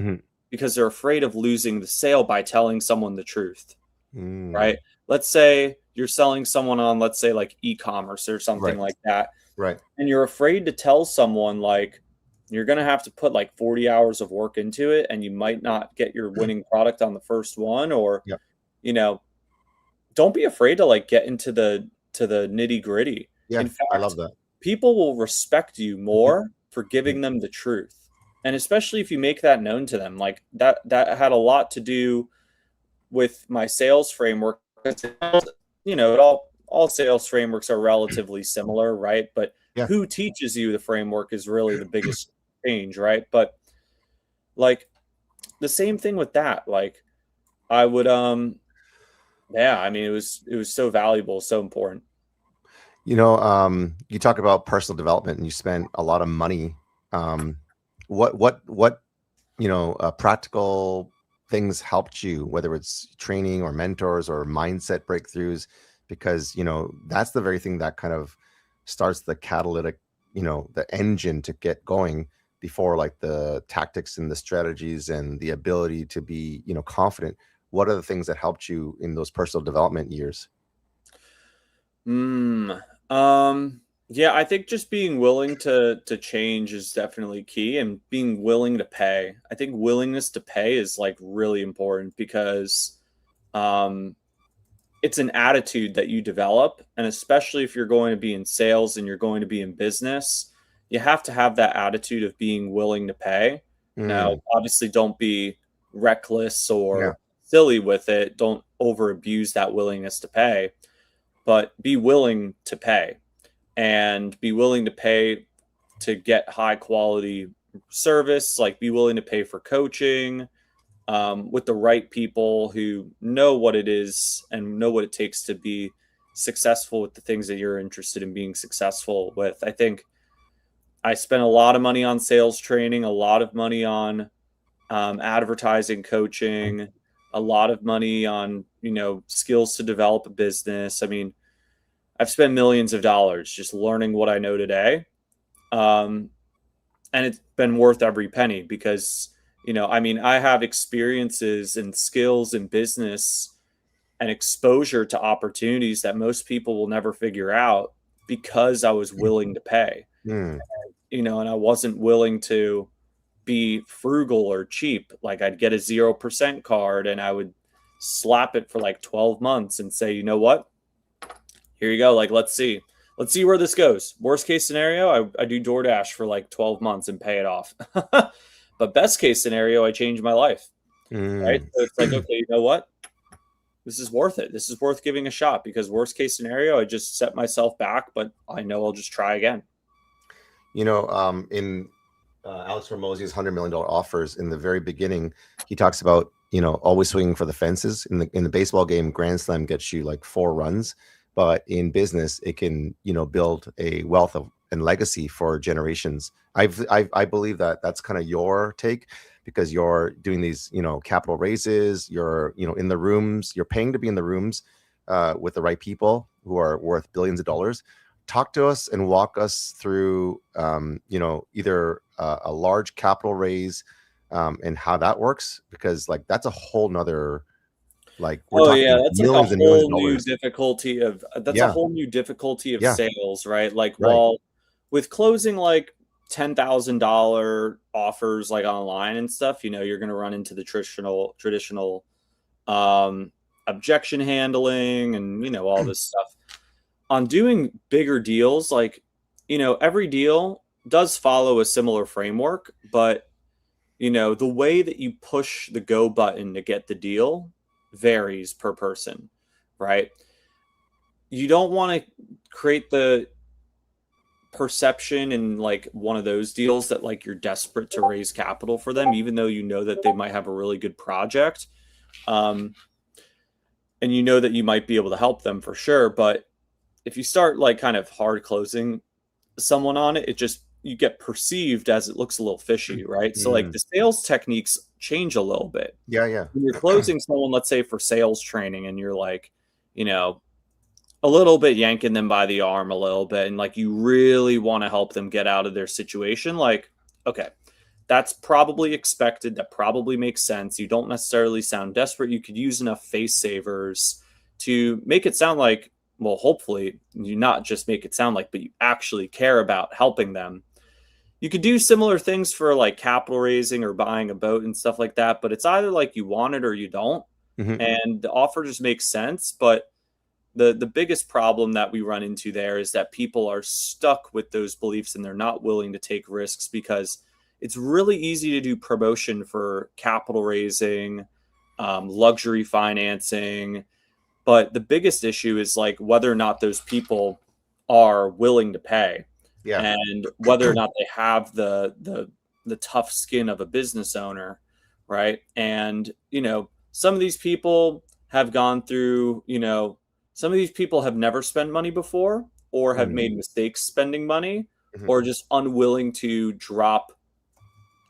because they're afraid of losing the sale by telling someone the truth, right? Let's say you're selling someone on, let's say, like e-commerce or something like that. Right. And you're afraid to tell someone, like, you're going to have to put like 40 hours of work into it, and you might not get your winning product on the first one, or, don't be afraid to like get into the nitty gritty. Yeah. In fact, I love that. People will respect you more for giving them the truth. And especially if you make that known to them, like that had a lot to do with my sales framework. All sales frameworks are relatively similar, right? But who teaches you the framework is really the biggest change, right? But like the same thing with that, like I would, it was so valuable, so important. You talk about personal development and you spend a lot of money. What practical things helped you, whether it's training or mentors or mindset breakthroughs, because, that's the very thing that kind of starts the catalytic, the engine to get going before like the tactics and the strategies and the ability to be, confident. What are the things that helped you in those personal development years? I think just being willing to change is definitely key, and being willing to pay. I think willingness to pay is like really important because it's an attitude that you develop, and especially if you're going to be in sales and you're going to be in business, you have to have that attitude of being willing to pay. Now, obviously, don't be reckless or silly with it. Don't over abuse that willingness to pay, but be willing to pay, and be willing to pay to get high quality service. Like be willing to pay for coaching with the right people who know what it is and know what it takes to be successful with the things that you're interested in being successful with. I think I spent a lot of money on sales training, a lot of money on advertising coaching, a lot of money on, skills to develop a business. I mean, I've spent millions of dollars just learning what I know today. And it's been worth every penny because, I have experiences and skills in business and exposure to opportunities that most people will never figure out because I was willing to pay. And I wasn't willing to be frugal or cheap. Like I'd get a 0% card and I would slap it for like 12 months and say, you know what? Here you go. Like, let's see where this goes. Worst case scenario, I do DoorDash for like 12 months and pay it off. But best case scenario, I change my life. Right. So it's like, okay, you know what? this is worth it. This is worth giving a shot, because worst case scenario, I just set myself back, but I know I'll just try again. You know, in Alex Hormozi's $100 million offers, in the very beginning, he talks about, you know, always swinging for the fences. In the baseball game, grand slam gets you like 4 runs, but in business, it can, you know, build a wealth of and legacy for generations. I believe that that's kind of your take, because you're doing these, you know, capital raises. You're, you know, in the rooms. You're paying to be in the rooms with the right people who are worth billions of dollars. Talk to us and walk us through, you know, either a large capital raise and how that works, because like that's a whole nother, like we're talking that's millions like a and millions whole of new dollars. difficulty of Yeah. a whole new difficulty of Yeah. sales, right? Like, Right. while with closing like $10,000 offers like online and stuff, you know, you're going to run into the traditional objection handling and, you know, all this stuff. On doing bigger deals, like, you know, every deal does follow a similar framework, but, you know, the way that you push the go button to get the deal varies per person, right? You don't want to create the perception in like one of those deals that like you're desperate to raise capital for them, even though you know that they might have a really good project. And you know that you might be able to help them for sure. But if you start like kind of hard closing someone on it, you get perceived as it looks a little fishy, right? So like the sales techniques change a little bit. Yeah. When you're closing someone, let's say for sales training, and you're like, you know, a little bit yanking them by the arm a little bit, and like you really want to help them get out of their situation, like, okay, that's probably expected. That probably makes sense. You don't necessarily sound desperate. You could use enough face savers to make it sound like, well, hopefully you not just make it sound like, but you actually care about helping them. You could do similar things for like capital raising or buying a boat and stuff like that, but it's either like you want it or you don't. And the offer just makes sense. But the biggest problem that we run into there is that people are stuck with those beliefs and they're not willing to take risks, because it's really easy to do promotion for capital raising, luxury financing. But the biggest issue is like whether or not those people are willing to pay, and whether or not they have the tough skin of a business owner, right? And, you know, some of these people have gone through, you know, some of these people have never spent money before, or have made mistakes spending money, or just unwilling to drop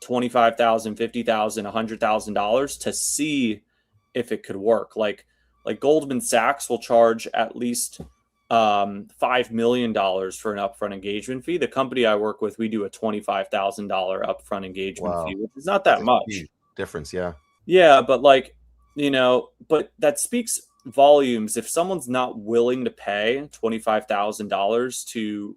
$25,000, $50,000, $100,000 to see if it could work. Like Goldman Sachs will charge at least $5 million for an upfront engagement fee. The company I work with, we do a $25,000 upfront engagement fee, which is not that much difference. Yeah, but like, you know, but that speaks volumes. If someone's not willing to pay $25,000 to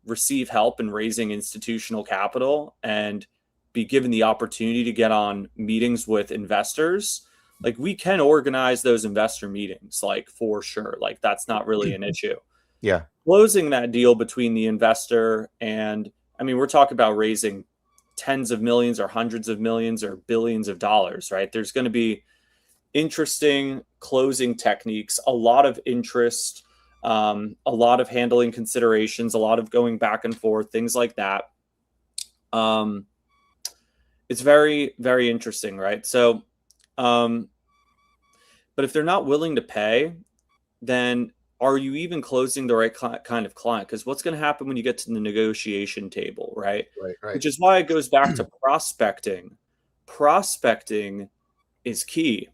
receive help in raising institutional capital and be given the opportunity to get on meetings with investors, like we can organize those investor meetings, like for sure. Like that's not really an issue. Yeah. Closing that deal between the investor and, I mean, we're talking about raising tens of millions or hundreds of millions or billions of dollars, right? There's going to be interesting closing techniques, a lot of interest, a lot of handling considerations, a lot of going back and forth, things like that. It's very, very interesting, right? So, but if they're not willing to pay, then are you even closing the right kind of client? Because what's going to happen when you get to the negotiation table, right? Right. Which is why it goes back to prospecting. Prospecting is key.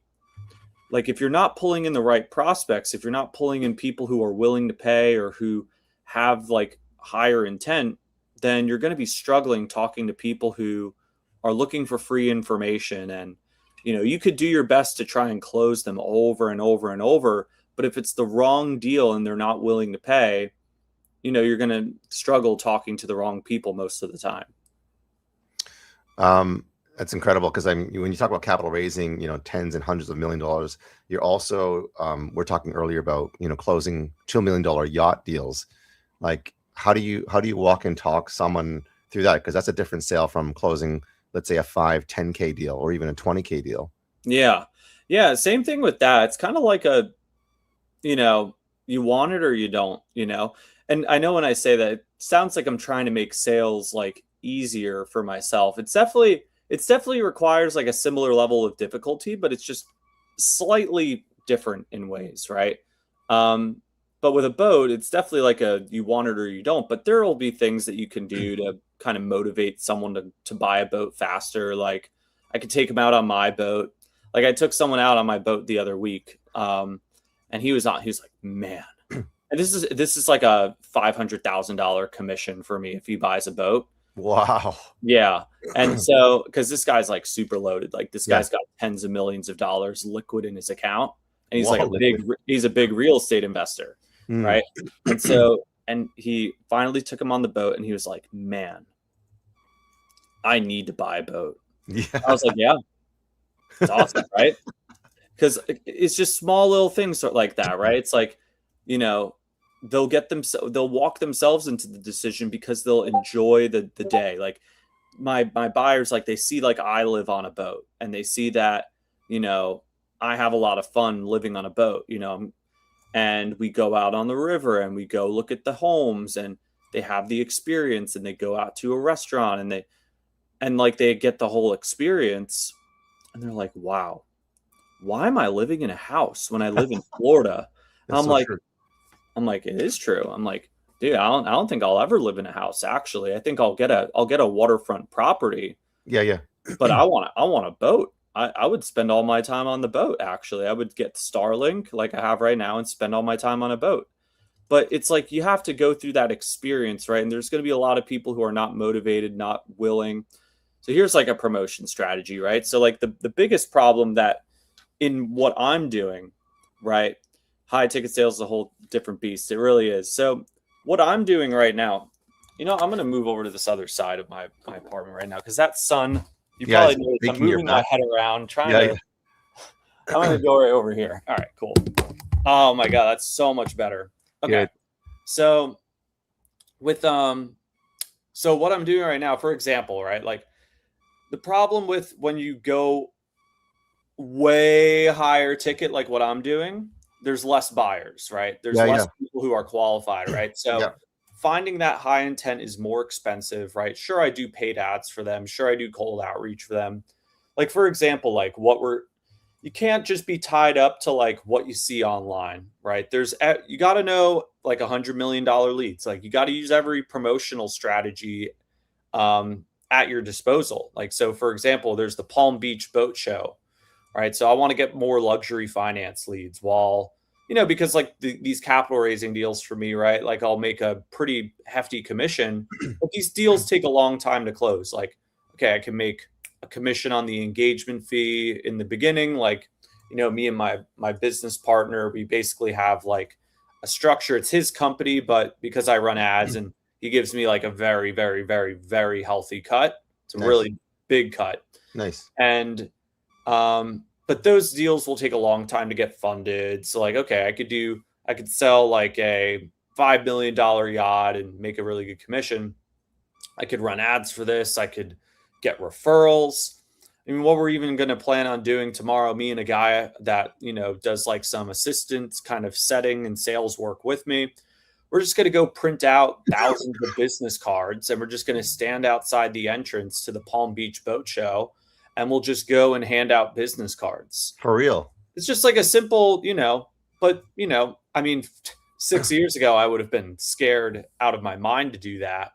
Like if you're not pulling in the right prospects, if you're not pulling in people who are willing to pay or who have like higher intent, then you're going to be struggling talking to people who are looking for free information. And, you know, you could do your best to try and close them over and over and over. But if it's the wrong deal and they're not willing to pay, you know, you're going to struggle talking to the wrong people most of the time. That's incredible, because when you talk about capital raising, you know, tens and hundreds of $1 million, you're also we're talking earlier about, you know, closing $2 million yacht deals. Like how do you walk and talk someone through that? Because that's a different sale from closing, let's say, a 5-10K deal or even a 20K deal. Yeah. Yeah, same thing with that. It's kind of like a, you want it or you don't. And I know when I say that, it sounds like I'm trying to make sales like easier for myself. It's definitely requires like a similar level of difficulty, but it's just slightly different in ways, right? Um, but with a boat, it's definitely like a you want it or you don't. But there will be things that you can do to kind of motivate someone to buy a boat faster. Like I could take them out on my boat. Like I took someone out on my boat the other week, and he was like, man, and this is like a $500,000 commission for me if he buys a boat. Wow. Yeah. And so, because this guy's like super loaded, like this Yeah. guy's got tens of millions of dollars liquid in his account, and he's Wow, like he's a big real estate investor, right? And so, and he finally took him on the boat, and he was like, "Man, I need to buy a boat." Yeah. I was like, "Yeah, it's awesome, right?" Because it's just small little things like that, right? It's like, they'll walk themselves into the decision because they'll enjoy the day. Like my buyers, like they see like I live on a boat, and they see that I have a lot of fun living on a boat, and we go out on the river and we go look at the homes, and they have the experience, and they go out to a restaurant, and like they get the whole experience, and they're like, wow, why am I living in a house when I live in Florida? I'm like, true. it is true. I'm like, dude, I don't think I'll ever live in a house. Actually, I think I'll get a waterfront property. Yeah. But I want a boat. I would spend all my time on the boat. Actually, I would get Starlink like I have right now and spend all my time on a boat. But it's like you have to go through that experience, right? And there's going to be a lot of people who are not motivated, not willing. So here's like a promotion strategy, right? So like the biggest problem that in what I'm doing, right? High ticket sales is a whole different beast. It really is. So what I'm doing right now, I'm going to move over to this other side of my apartment right now because that sun, you probably noticed I'm moving my head around, trying to. I'm going to go right over here. All right, cool. Oh my God, that's so much better. Okay, Yeah. so with so what I'm doing right now, for example, right, like the problem with when you go way higher ticket, like what I'm doing, there's less buyers, right? There's less people who are qualified, right? So finding that high intent is more expensive, right? Sure, I do paid ads for them. Sure, I do cold outreach for them. Like, for example, like you can't just be tied up to like what you see online, right? You got to know like $100 million leads. Like you got to use every promotional strategy at your disposal. Like, so for example, there's the Palm Beach Boat Show, right? So I want to get more luxury finance leads while, because like these capital raising deals for me, right? Like I'll make a pretty hefty commission, but these deals take a long time to close. Like, okay, I can make a commission on the engagement fee in the beginning. Like, me and my business partner, we basically have like a structure. It's his company, but because I run ads and he gives me like a very, very, very, very healthy cut. It's a really big cut. Nice. And, but those deals will take a long time to get funded. So like, okay, I could sell like a $5 million yacht and make a really good commission. I could run ads for this. I could get referrals. I mean, what we're even going to plan on doing tomorrow, me and a guy that, does like some assistance kind of setting and sales work with me. We're just going to go print out thousands of business cards, and we're just going to stand outside the entrance to the Palm Beach Boat Show, and we'll just go and hand out business cards. For real. It's just like a simple, but, I mean, 6 years ago, I would have been scared out of my mind to do that.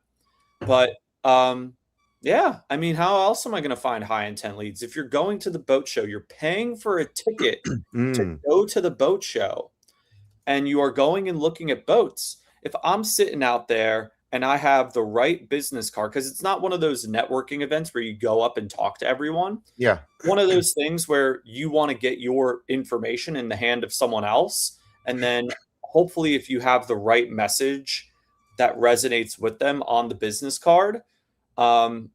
But, yeah, I mean, how else am I going to find high intent leads? If you're going to the boat show, you're paying for a ticket to go to the boat show, and you are going and looking at boats. If I'm sitting out there and I have the right business card, because it's not one of those networking events where you go up and talk to everyone. Yeah. One of those things where you want to get your information in the hand of someone else. And then hopefully if you have the right message that resonates with them on the business card, then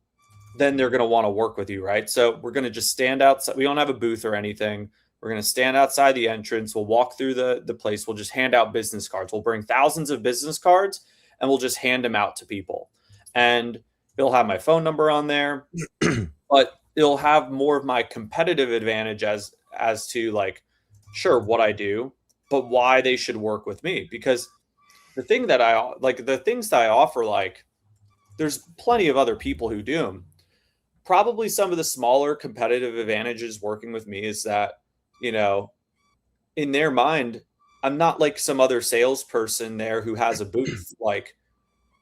they're going to want to work with you, right? So we're going to just stand outside. We don't have a booth or anything. We're going to stand outside the entrance. We'll walk through the place. We'll just hand out business cards. We'll bring thousands of business cards and we'll just hand them out to people. And it'll have my phone number on there, but it'll have more of my competitive advantage as to like, sure, what I do, but why they should work with me. Because the things that I offer, like, there's plenty of other people who do them. Probably some of the smaller competitive advantages working with me is that, in their mind, I'm not like some other salesperson there who has a booth. Like,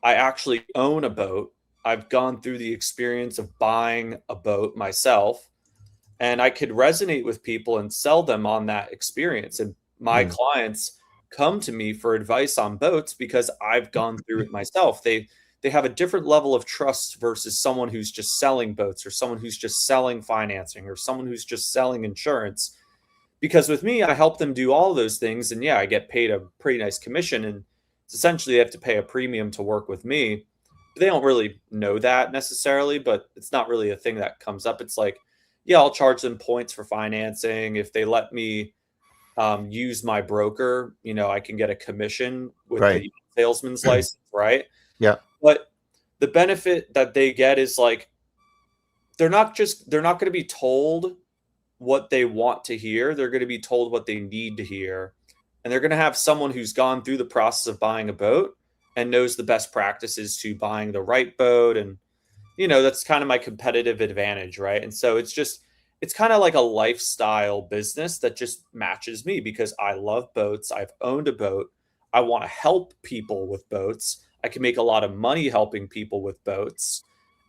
I actually own a boat. I've gone through the experience of buying a boat myself, and I could resonate with people and sell them on that experience. And my clients come to me for advice on boats because I've gone through it myself. They have a different level of trust versus someone who's just selling boats, or someone who's just selling financing, or someone who's just selling insurance. Because with me, I help them do all those things. And yeah, I get paid a pretty nice commission. And it's essentially they have to pay a premium to work with me. They don't really know that necessarily, but it's not really a thing that comes up. It's like, yeah, I'll charge them points for financing. If they let me use my broker, I can get a commission with the salesman's license, right? Yeah. But the benefit that they get is like, they're not going to be told what they want to hear. They're going to be told what they need to hear. And they're going to have someone who's gone through the process of buying a boat and knows the best practices to buying the right boat. And, that's kind of my competitive advantage, right? And so it's kind of like a lifestyle business that just matches me because I love boats. I've owned a boat. I want to help people with boats. I can make a lot of money helping people with boats.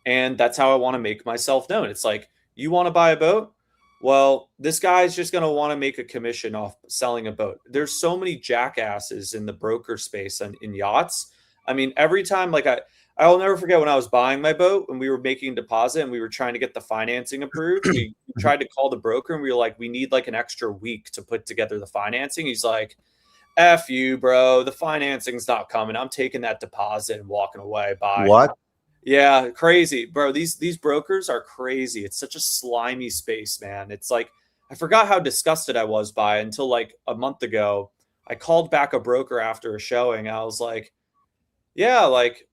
And that's how I want to make myself known. It's like, you want to buy a boat? Well, this guy's just going to want to make a commission off selling a boat. There's so many jackasses in the broker space and in yachts. I mean, every time, like I'll never forget when I was buying my boat and we were making a deposit and we were trying to get the financing approved. We tried to call the broker and we were like, we need like an extra week to put together the financing. He's like, F you, bro. The financing's not coming. I'm taking that deposit and walking away. Bye. What? Yeah, crazy, bro. These brokers are crazy. It's such a slimy space, man. It's like, I forgot how disgusted I was by it until like a month ago. I called back a broker after a showing. I was like, yeah, like,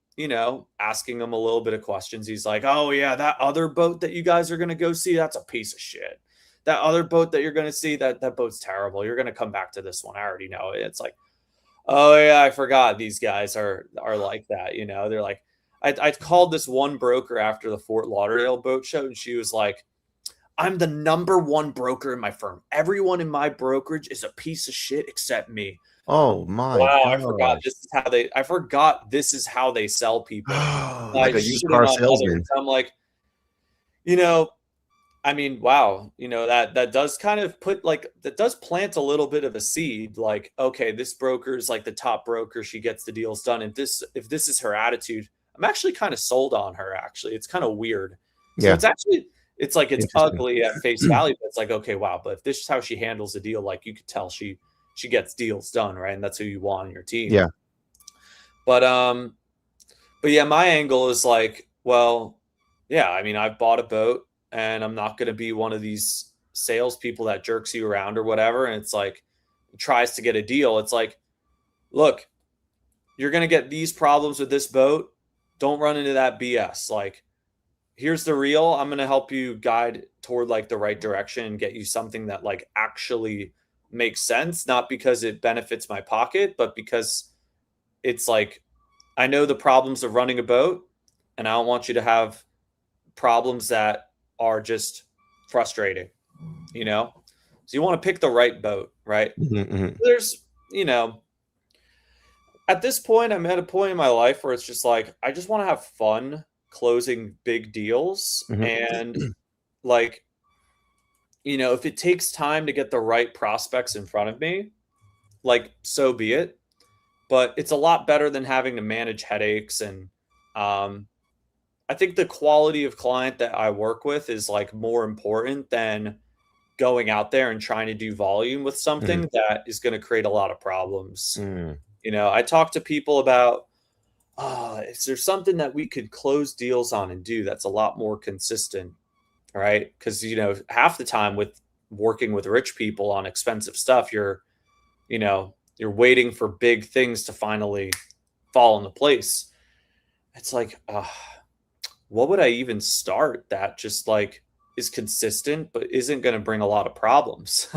asking him a little bit of questions. He's like, oh yeah, that other boat that you guys are going to go see, that's a piece of shit. That other boat that you're going to see, that boat's terrible. You're going to come back to this one. I already know it. It's like, oh yeah, I forgot these guys are like that. They're like, I called this one broker after the Fort Lauderdale boat show, and she was like, I'm the number one broker in my firm. Everyone in my brokerage is a piece of shit except me. Oh my wow, gosh. I forgot this is how they sell people. Like a used car salesman. I'm like, I mean, wow, that does kind of that does plant a little bit of a seed. Like, okay, this broker is like the top broker. She gets the deals done. If this is her attitude, I'm actually kind of sold on her. Actually, it's kind of weird. So yeah. It's like, it's ugly at face value, but it's like, okay, wow. But if this is how she handles a deal, like, you could tell she gets deals done, right? And that's who you want on your team. Yeah. But yeah, my angle is like, well, yeah, I mean, I've bought a boat and I'm not going to be one of these salespeople that jerks you around or whatever. And it's like, tries to get a deal. It's like, look, you're going to get these problems with this boat. Don't run into that BS. Like, here's the real. I'm going to help you guide toward like the right direction and get you something that like actually makes sense, not because it benefits my pocket, but because it's like, I know the problems of running a boat and I don't want you to have problems that are just frustrating, So you want to pick the right boat, right? Mm-hmm. There's, at this point, I'm at a point in my life where it's just like, I just want to have fun closing big deals. Mm-hmm. And like, if it takes time to get the right prospects in front of me, like, so be it. But it's a lot better than having to manage headaches. And I think the quality of client that I work with is like more important than going out there and trying to do volume with something that is going to create a lot of problems. I talk to people about, is there something that we could close deals on and do that's a lot more consistent, right? Because, half the time with working with rich people on expensive stuff, you're waiting for big things to finally fall into place. It's like, what would I even start that just like is consistent, but isn't going to bring a lot of problems.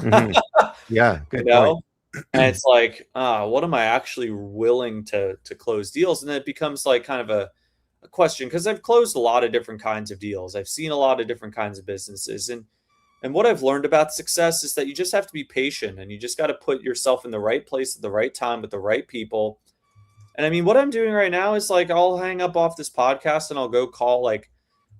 Yeah, good you know? point. And it's like, what am I actually willing to close deals? And then it becomes like kind of a question, because I've closed a lot of different kinds of deals. I've seen a lot of different kinds of businesses. And what I've learned about success is that you just have to be patient, and you just got to put yourself in the right place at the right time with the right people. And I mean, what I'm doing right now is like, I'll hang up off this podcast and I'll go call like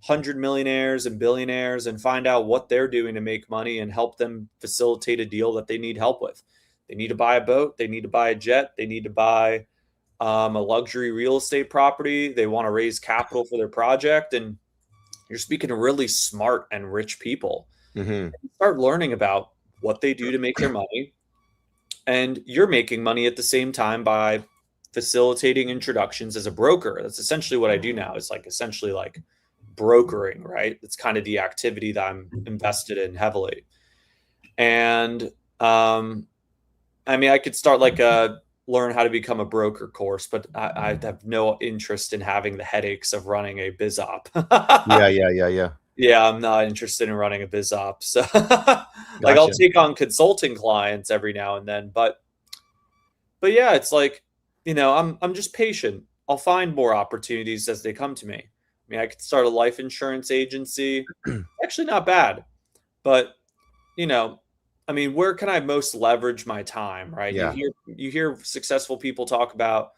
100 millionaires and billionaires and find out what they're doing to make money and help them facilitate a deal that they need help with. They need to buy a boat. They need to buy a jet. They need to buy a luxury real estate property. They want to raise capital for their project. And you're speaking to really smart and rich people. Mm-hmm. Start learning about what they do to make their money. And you're making money at the same time by facilitating introductions as a broker. That's essentially what I do now. It's like essentially like brokering, right? It's kind of the activity that I'm invested in heavily. And I mean, I could start like a learn how to become a broker course, but I have no interest in having the headaches of running a biz op. Yeah. Yeah, I'm not interested in running a biz op. So like I'll take on consulting clients every now and then, but yeah, it's like, you know, I'm just patient. I'll find more opportunities as they come to me. I mean, I could start a life insurance agency. Actually not bad. But, you know, I mean, where can I most leverage my time, right? Yeah. You hear successful people talk about,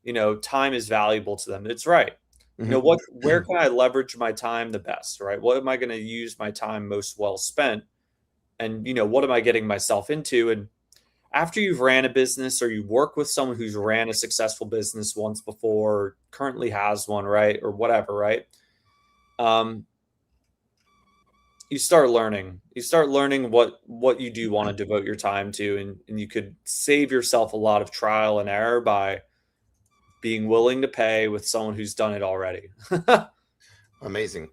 you know, time is valuable to them. It's right. You know, where can I leverage my time the best, right? What am I going to use my time most well spent? And, you know, what am I getting myself into? And after you've ran a business, or you work with someone who's ran a successful business once before, or currently has one, right? Or whatever, right? You start learning what you do want to devote your time to. And you could save yourself a lot of trial and error by being willing to pay with someone who's done it already. Amazing.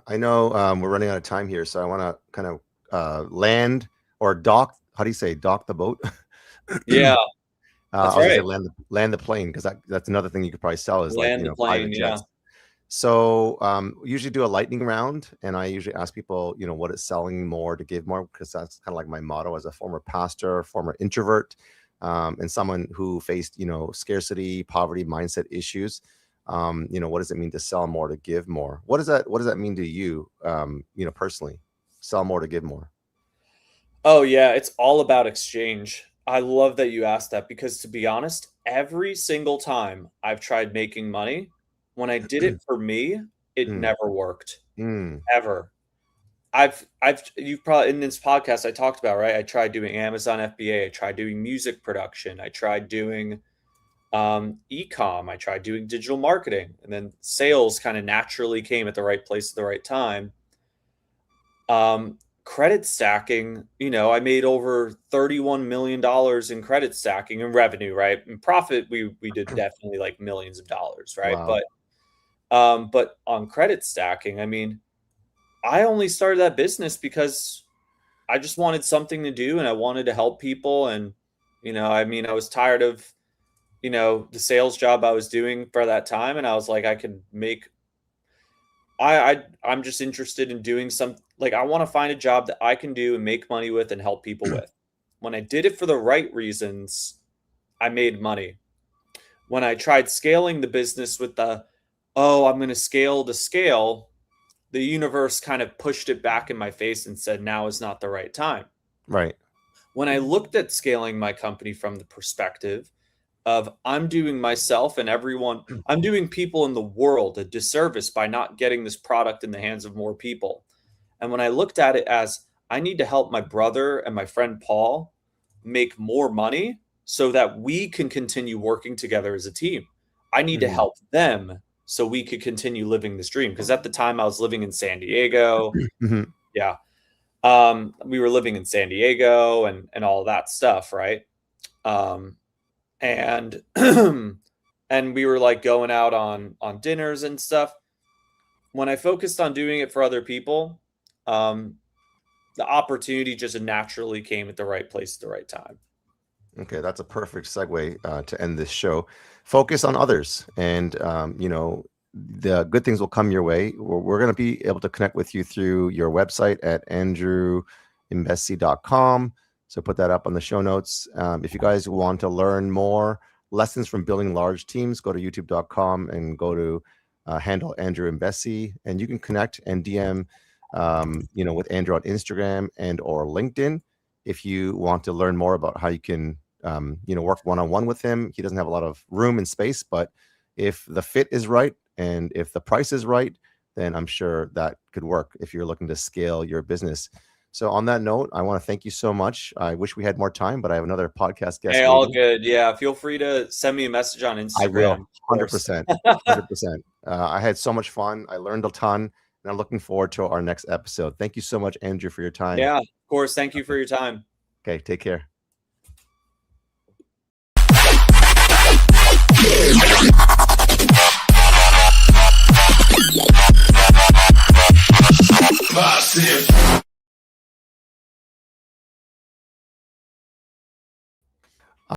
I know we're running out of time here, so I want to kind of land or dock. How do you say dock the boat? Yeah, that's right. Land the plane, because that's another thing you could probably sell is land the plane, private jets. So usually do a lightning round, and I usually ask people, you know, what is selling more to give more, because that's kind of like my motto as a former pastor, former introvert, and someone who faced, you know, scarcity, poverty, mindset issues. You know, what does it mean to sell more to give more? What does that mean to you, you know, personally? Sell more to give more. Oh yeah, it's all about exchange. I love that you asked that, because to be honest, every single time I've tried making money, when I did it for me, it never worked. Ever. You've probably in this podcast I talked about, right? I tried doing Amazon FBA, I tried doing music production, I tried doing e-com, I tried doing digital marketing, and then sales kind of naturally came at the right place at the right time. Credit stacking, you know, I made over $31 million in credit stacking and revenue, right? And profit, we did definitely like millions of dollars, right? Wow. But on credit stacking, I mean, I only started that business because I just wanted something to do, and I wanted to help people. And, you know, I mean, I was tired of, you know, the sales job I was doing for that time. And I was like, I could make, I'm just interested in doing like, I want to find a job that I can do and make money with and help people with. When I did it for the right reasons, I made money. When I tried scaling the business with I'm going to scale to scale, the universe kind of pushed it back in my face and said, now is not the right time. Right. When I looked at scaling my company from the perspective of I'm doing myself and everyone, I'm doing people in the world a disservice by not getting this product in the hands of more people. And when I looked at it as I need to help my brother and my friend Paul make more money so that we can continue working together as a team, I need to help them so we could continue living this dream. Because at the time I was living in San Diego. Yeah. We were living in San Diego and all that stuff. Right. And and we were like going out on dinners and stuff. When I focused on doing it for other people, the opportunity just naturally came at the right place at the right time. Okay, that's a perfect segue to end this show. Focus on others, and you know, the good things will come your way. We're going to be able to connect with you through your website at andrewimbesi.com. So put that up on the show notes. If you guys want to learn more lessons from building large teams, go to youtube.com and go to handle Andrew Imbesi, and you can connect and DM with Andrew on Instagram and or LinkedIn if you want to learn more about how you can work one-on-one with him. He doesn't have a lot of room and space, but if the fit is right and if the price is right, then I'm sure that could work if you're looking to scale your business. So on that note, I want to thank you so much. I wish we had more time, but I have another podcast guest. Hey, all good. Yeah, feel free to send me a message on Instagram. I will, 100%. 100%. I had so much fun. I learned a ton, and I'm looking forward to our next episode. Thank you so much, Andrew, for your time. Yeah, of course. Thank you for your time. Okay, take care.